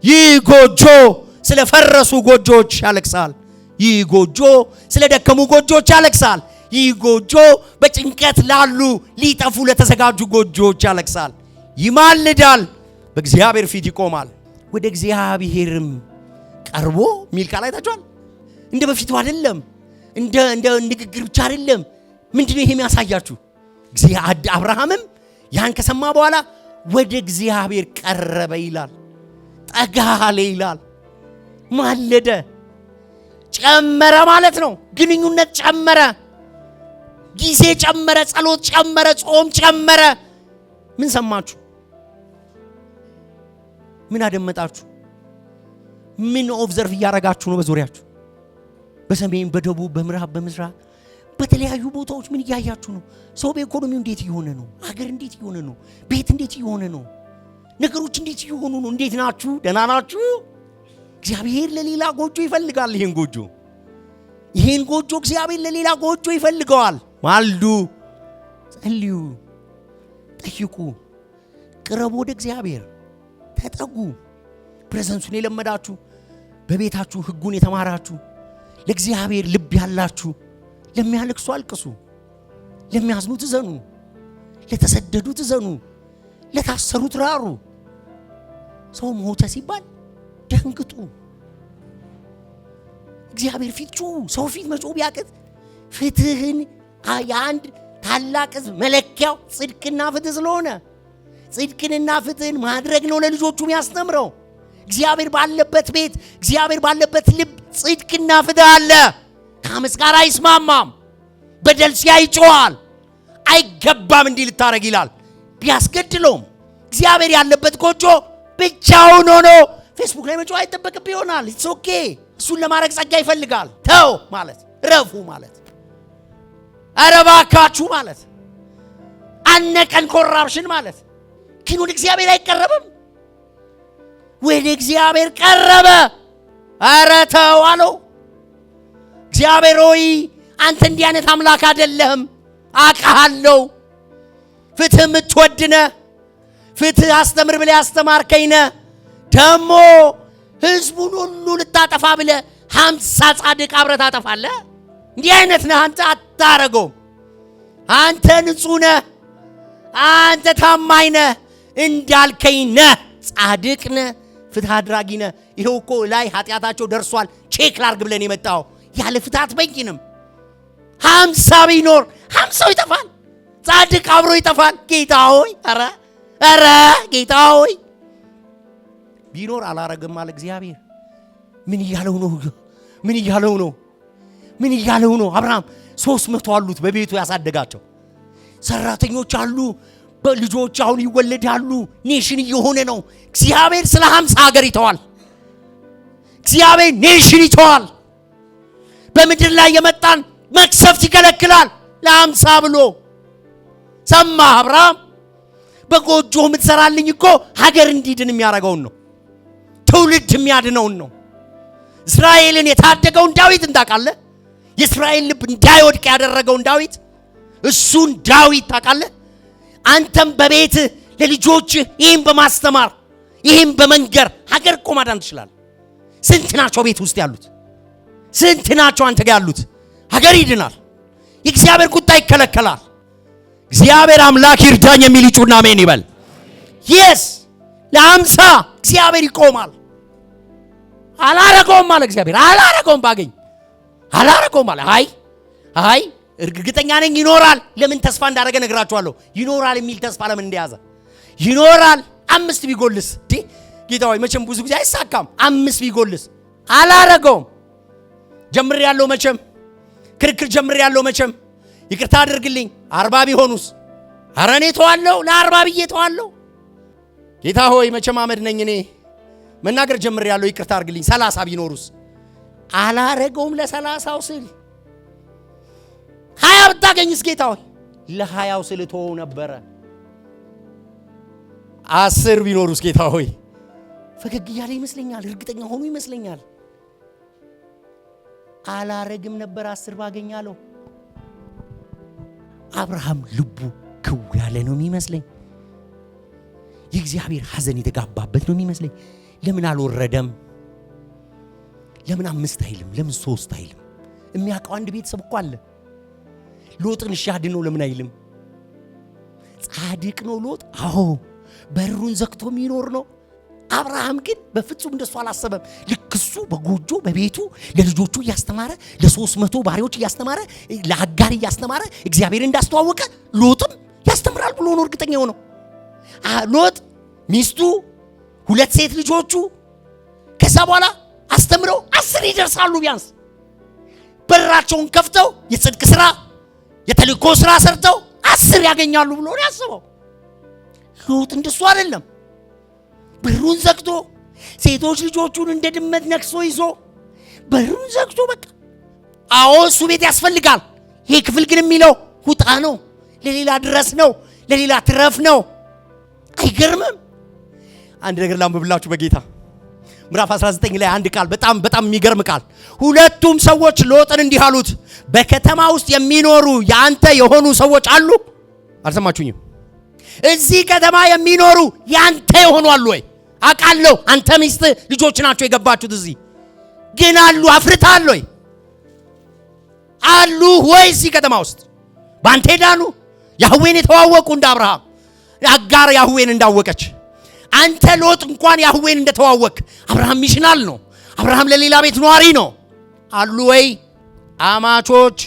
Speaker 1: ይህ ጎጆ ስለ ፈረሱ ጎጆች ያለቅሳል። ይህ ጎጆ ስለ ደከሙ ጎጆች ያለቅሳል። ይህ ጎጆ በጭንቀት ላሉ ሊጠፉ ለተዘጋጁ ጎጆች ያለቅሳል። ይማልዳል፣ በእግዚአብሔር ፊት ይቆማል። ወደ እግዚአብሔርም ቀርቦ ሚል ቃል አይታችኋል። እንደ በፊቱ አይደለም፣ እንደ ንግግር ብቻ አይደለም። ምንድነው ይሄ የሚያሳያችሁ? አብርሃምም ያን ከሰማ በኋላ ወደ እግዚአብሔር ቀረበ ይላል። ጠጋ አለ ይላል። ማለደ፣ ጨመረ ማለት ነው። ግንኙነት ጨመረ፣ ጊዜ ጨመረ፣ ጸሎት ጨመረ፣ ጾም ጨመረ። ምን ሰማችሁ? ምን አደመጣችሁ? ምን ኦብዘርቭ እያረጋችሁ ነው? በዙሪያችሁ በሰሜን፣ በደቡብ፣ በምዕራብ፣ በምስራቅ በተለያዩ ቦታዎች ምን እያያችሁ ነው? ሰው በኢኮኖሚው እንዴት እየሆነ ነው? ሀገር እንዴት እየሆነ ነው? ቤት እንዴት እየሆነ ነው? ነገሮች እንዴት እየሆኑ ነው? እንዴት ናችሁ? ደህና ናችሁ? እግዚአብሔር ለሌላ ጎጆ ይፈልጋል። ይሄን ጎጆ እግዚአብሔር ለሌላ ጎጆ ይፈልገዋል። ማልዱ፣ ጸልዩ፣ ጠይቁ፣ ቅረቡ፣ ወደ እግዚአብሔር ተጠጉ። ፕሬዘንሱን የለመዳችሁ በቤታችሁ ሕጉን የተማራችሁ ለእግዚአብሔር ልብ ያላችሁ ለሚያለቅሱ አልቅሱ፣ ለሚያዝኑት እዘኑ፣ ለተሰደዱት እዘኑ፣ ለታሰሩት ራሩ። ሰው ሞተ ሲባል ደንግጡ። እግዚአብሔር ፊት ጩሁ። ሰው ፊት መጮህ ቢያቅት ፍትህን የአንድ ታላቅ ሕዝብ መለኪያው ጽድቅና ፍትህ ስለሆነ ጽድቅንና ፍትህን ማድረግ ነው ለልጆቹ የሚያስተምረው። እግዚአብሔር ባለበት ቤት፣ እግዚአብሔር ባለበት ልብ ጽድቅና ፍትህ አለ። ከአመፅ ጋር አይስማማም። በደል ሲያይ ይጮሃል። አይገባም እንዲህ ልታረግ ይላል። ቢያስገድለውም እግዚአብሔር ያለበት ጎጆ ብቻውን ሆኖ ፌስቡክ ላይ መጮህ አይጠበቅብህ ይሆናል። ኢትስ ኦኬ። እሱን ለማድረግ ጸጋ ይፈልጋል። ተው ማለት፣ ረፉ ማለት፣ ኧረ እባካችሁ ማለት፣ አነቀን ኮራፕሽን ማለት። ግን ወደ እግዚአብሔር አይቀረብም። ወደ እግዚአብሔር ቀረበ። ኧረ ተው አለው። እግዚአብሔር ሆይ አንተ እንዲህ አይነት አምላክ አይደለህም፣ አውቃለሁ። ፍትህ የምትወድነ፣ ፍትህ አስተምር ብለህ ያስተማርከኝ ነህ። ደግሞ ህዝቡን ሁሉ ልታጠፋ ብለህ 50 ጻድቅ አብረህ ታጠፋለህ። እንዲህ አይነት ነህ አንተ፣ አታረገውም። አንተ ንጹህ ነህ፣ አንተ ታማኝ ነህ፣ እንዳልከኝ ነህ፣ ጻድቅ ነህ፣ ፍትህ አድራጊ ነህ። ይሄው እኮ ላይ ኃጢአታቸው ደርሷል ቼክ ላርግ ብለን የመጣው ያለ ፍትህ አትበይንም። 50 ቢኖር 50 ይጠፋል። ጻድቅ አብሮ ይጠፋል። ጌታ ሆይ ኧረ ጌታ ሆይ ቢኖር አላረግም አለ እግዚአብሔር። ምን እያለው ነው? ምን እያለው ነው? ምን እያለው ነው? አብርሃም 300 አሉት በቤቱ ያሳደጋቸው ሰራተኞች አሉ። በልጆች አሁን ይወለዳሉ። ኔሽን እየሆነ ነው። እግዚአብሔር ስለ 50 ሀገር ይተዋል። እግዚአብሔር ኔሽን ይተዋል። በምድር ላይ የመጣን መክሰፍት ይከለክላል። ለ50 ብሎ ሰማ አብርሃም። በጎጆ የምትሰራልኝ እኮ ሀገር እንዲድን የሚያደርገውን ነው፣ ትውልድ የሚያድነውን ነው። እስራኤልን የታደገውን ዳዊት እንዳውቃለህ፣ የእስራኤል ልብ እንዳይወድቅ ያደረገውን ዳዊት፣ እሱን ዳዊት ታውቃለህ። አንተም በቤት ለልጆች ይህን በማስተማር ይህን በመንገር ሀገር እኮ ማዳን ትችላለህ። ስንት ናቸው ቤት ውስጥ ያሉት? ስንት ናቸው አንተ ጋር ያሉት? ሀገር ይድናል። የእግዚአብሔር ቁጣ ይከለከላል። እግዚአብሔር አምላክ ይርዳኝ የሚል ይጩና አሜን ይበል። የስ ለ50 እግዚአብሔር ይቆማል። አላረገውም አለ እግዚአብሔር። አላረገውም ባገኝ አላረገውም አለ። አይ እርግጠኛ ነኝ ይኖራል። ለምን ተስፋ እንዳደረገ ነግራችኋለሁ። ይኖራል የሚል ተስፋ ለምን እንደያዘ ይኖራል። 5 ቢጎልስ ጌታዬ መቼም ብዙ ጊዜ አይሳካም። 5 ቢጎልስ አላረገውም። ጀምር ያለው መቼም ክርክር ጀምር ያለው መቼም ይቅርታ አድርግልኝ 40 ቢሆኑስ ኧረ እኔ ተዋለሁ ለ40 ብዬ ተዋለሁ። ጌታ ሆይ መቸማመድ ነኝ እኔ መናገር ጀምሬያለሁ ይቅርታ አድርግልኝ። 30 ቢኖሩስ አላረገውም ለ30ው ስል 20 ብታገኝስ ጌታ ሆይ ለ20ው ስል ተወው ነበረ። 10 ቢኖሩስ ጌታ ሆይ ፈገግ ያለ ይመስለኛል፣ እርግጠኛ ሆኖ ይመስለኛል። አላረግም ነበር 10 ባገኛለሁ። አብርሃም ልቡ ክው ያለ ነው የሚመስለኝ። የእግዚአብሔር ሐዘን የተጋባበት ነው የሚመስለኝ። ለምን አልወረደም? ለምን 5 አይልም? ለምን 3 አይልም? የሚያውቀው አንድ ቤተሰብ እኮ አለ። ሎጥን ሻድ ነው ለምን አይልም? ጻድቅ ነው ሎጥ። አዎ በሩን ዘግቶ የሚኖር ነው። አብርሃም ግን በፍጹም እንደሱ አላሰበም። ልክሱ በጎጆ በቤቱ ለልጆቹ እያስተማረ ለ300 ባሪያዎች እያስተማረ ለአጋር እያስተማረ እግዚአብሔር እንዳስተዋወቀ ሎጥም ያስተምራል ብሎ ነው እርግጠኛ ሆኖ። ሎጥ ሚስቱ 2 ሴት ልጆቹ ከዛ በኋላ አስተምረው 10 ይደርሳሉ። ቢያንስ በራቸውን ከፍተው የጽድቅ ስራ የተልእኮ ስራ ሰርተው 10 ያገኛሉ ብሎ ነው ያስበው። ሎጥ እንደሱ አይደለም። በሩን ዘግቶ ሴቶች ልጆቹን እንደ ድመት ነክሶ ይዞ በሩን ዘግቶ በቃ አዎ እሱ ቤት ያስፈልጋል። ይሄ ክፍል ግን የሚለው ውጣ ነው፣ ለሌላ ድረስ ነው፣ ለሌላ ትረፍ ነው። አይገርምም? አንድ ነገር ላንብብላችሁ በጌታ ምዕራፍ 19 ላይ አንድ ቃል በጣም የሚገርም ቃል። ሁለቱም ሰዎች ሎጥን እንዲህ አሉት፣ በከተማ ውስጥ የሚኖሩ ያንተ የሆኑ ሰዎች አሉ? አልሰማችሁኝም? እዚህ ከተማ የሚኖሩ ያንተ የሆኑ አሉ ወይ? አቃለው አንተ ሚስት ልጆች ናቸው የገባችሁት እዚህ ግን አሉ? አፍርታል ወይ? አሉ ወይ እዚህ ከተማ ውስጥ? ባንተ ዳኑ ያህዌን የተዋወቁ እንደ አብርሃም አጋር ያህዌን እንዳወቀች አንተ ሎጥ እንኳን ያህዌን እንደተዋወቅ። አብርሃም ሚሽናል ነው። አብርሃም ለሌላ ቤት ነዋሪ ነው። አሉ ወይ አማቾች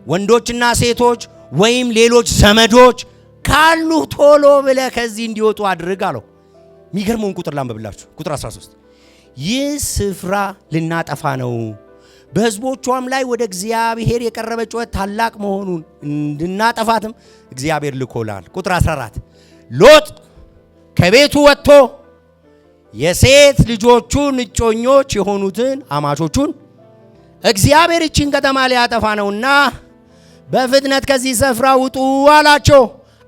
Speaker 1: ወንዶችና ሴቶች ወይም ሌሎች ዘመዶች ካሉ ቶሎ ብለ ከዚህ እንዲወጡ አድርግ አለው። የሚገርመውን ቁጥር ላንብብላችሁ። ቁጥር 13 ይህ ስፍራ ልናጠፋ ነው፣ በሕዝቦቿም ላይ ወደ እግዚአብሔር የቀረበ ጩኸት ታላቅ መሆኑን እንድናጠፋትም እግዚአብሔር ልኮላል። ቁጥር 14 ሎጥ ከቤቱ ወጥቶ የሴት ልጆቹን እጮኞች የሆኑትን አማቾቹን እግዚአብሔር እቺን ከተማ ሊያጠፋ ነውና በፍጥነት ከዚህ ስፍራ ውጡ አላቸው።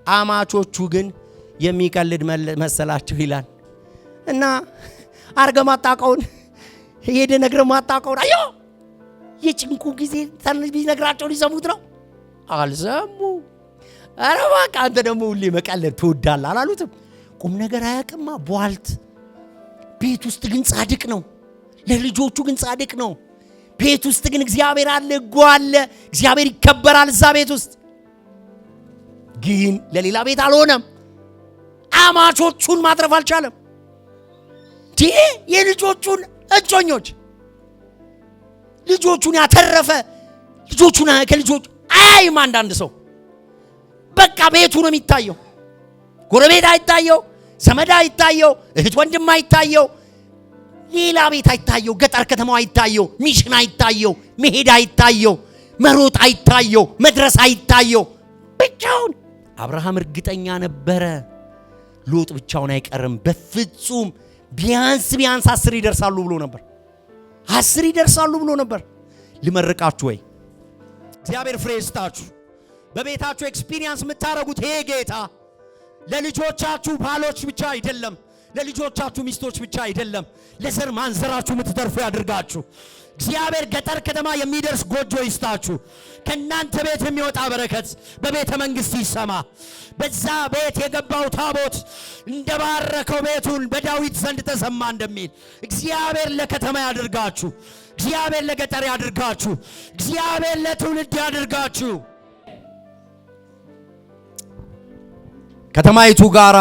Speaker 1: አማቾቹ ግን የሚቀልድ መሰላቸው ይላል እና አርገ ማጣቀውን ሄደ ነግረ ማጣቀውን አዮ የጭንቁ ጊዜ ቢነግራቸው ሊሰሙት ነው። አልሰሙ። ኧረ በቃ አንተ ደግሞ ሁሌ መቀለድ ትወዳለህ አላሉትም? ቁም ነገር አያውቅማ ቧልት። ቤት ውስጥ ግን ጻድቅ ነው፣ ለልጆቹ ግን ጻድቅ ነው። ቤት ውስጥ ግን እግዚአብሔር አለ፣ ሕጉ አለ፣ እግዚአብሔር ይከበራል እዛ ቤት ውስጥ። ግን ለሌላ ቤት አልሆነም። አማቾቹን ማትረፍ አልቻለም። የልጆቹን እጮኞች ልጆቹን ያተረፈ ልጆቹን ከልጆቹ አይም አንዳንድ ሰው በቃ ቤቱ ነው የሚታየው። ጎረቤት አይታየው፣ ዘመድ አይታየው፣ እህት ወንድም አይታየው፣ ሌላ ቤት አይታየው፣ ገጠር ከተማው አይታየው፣ ሚሽን አይታየው፣ መሄድ አይታየው፣ መሮጥ አይታየው፣ መድረስ አይታየው፣ ብቻውን። አብርሃም እርግጠኛ ነበረ ሎጥ ብቻውን አይቀርም በፍጹም። ቢያንስ 10 ይደርሳሉ ብሎ ነበር። 10 ይደርሳሉ ብሎ ነበር። ልመርቃችሁ ወይ እግዚአብሔር ፍሬ ይስጣችሁ። በቤታችሁ ኤክስፒሪየንስ የምታረጉት ይሄ ጌታ ለልጆቻችሁ ባሎች ብቻ አይደለም፣ ለልጆቻችሁ ሚስቶች ብቻ አይደለም፣ ለዘር ማንዘራችሁ የምትተርፉ ያድርጋችሁ። እግዚአብሔር ገጠር ከተማ የሚደርስ ጎጆ ይስጣችሁ። ከናንተ ቤት የሚወጣ በረከት በቤተ መንግስት ይሰማ። በዛ ቤት የገባው ታቦት እንደባረከው ቤቱን በዳዊት ዘንድ ተሰማ እንደሚል እግዚአብሔር ለከተማ ያድርጋችሁ። እግዚአብሔር ለገጠር ያድርጋችሁ። እግዚአብሔር ለትውልድ ያድርጋችሁ። ከተማይቱ ጋራ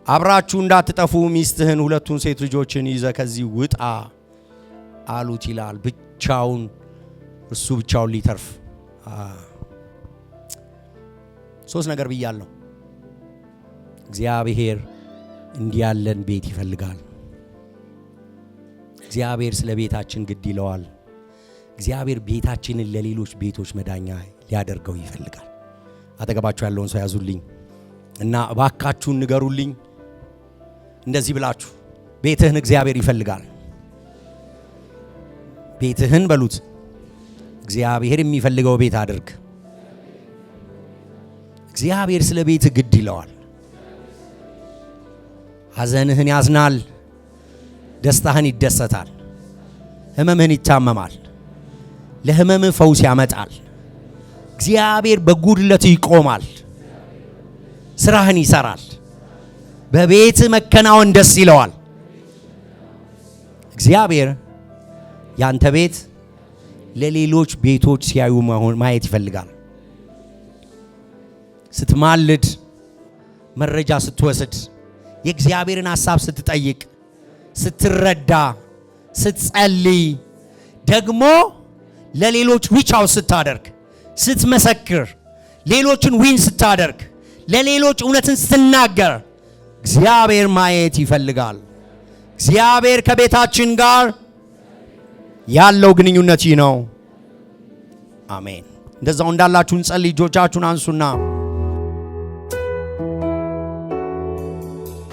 Speaker 1: አብራችሁ እንዳትጠፉ ሚስትህን 2 ሴት ልጆችን ይዘ ከዚህ ውጣ አሉት ይላል። ብቻውን እሱ ብቻውን ሊተርፍ 3 ነገር ብያለሁ። እግዚአብሔር እንዲያለን ቤት ይፈልጋል። እግዚአብሔር ስለ ቤታችን ግድ ይለዋል። እግዚአብሔር ቤታችንን ለሌሎች ቤቶች መዳኛ ሊያደርገው ይፈልጋል። አጠገባችሁ ያለውን ሰው ያዙልኝ እና እባካችሁን ንገሩልኝ እንደዚህ ብላችሁ ቤትህን እግዚአብሔር ይፈልጋል። ቤትህን በሉት እግዚአብሔር የሚፈልገው ቤት አድርግ። እግዚአብሔር ስለ ቤትህ ግድ ይለዋል። ሐዘንህን ያዝናል፣ ደስታህን ይደሰታል፣ ህመምህን ይታመማል፣ ለህመምህ ፈውስ ያመጣል። እግዚአብሔር በጉድለትህ ይቆማል፣ ስራህን ይሰራል፣ በቤት መከናወን ደስ ይለዋል። እግዚአብሔር ያንተ ቤት ለሌሎች ቤቶች ሲያዩ ማየት ይፈልጋል። ስትማልድ፣ መረጃ ስትወስድ፣ የእግዚአብሔርን ሐሳብ ስትጠይቅ፣ ስትረዳ፣ ስትጸልይ፣ ደግሞ ለሌሎች ሪች አውት ስታደርግ፣ ስትመሰክር፣ ሌሎችን ዊን ስታደርግ፣ ለሌሎች እውነትን ስትናገር እግዚአብሔር ማየት ይፈልጋል። እግዚአብሔር ከቤታችን ጋር ያለው ግንኙነት ይህ ነው። አሜን። እንደዛው እንዳላችሁ እንጸልይ። እጆቻችሁን አንሱና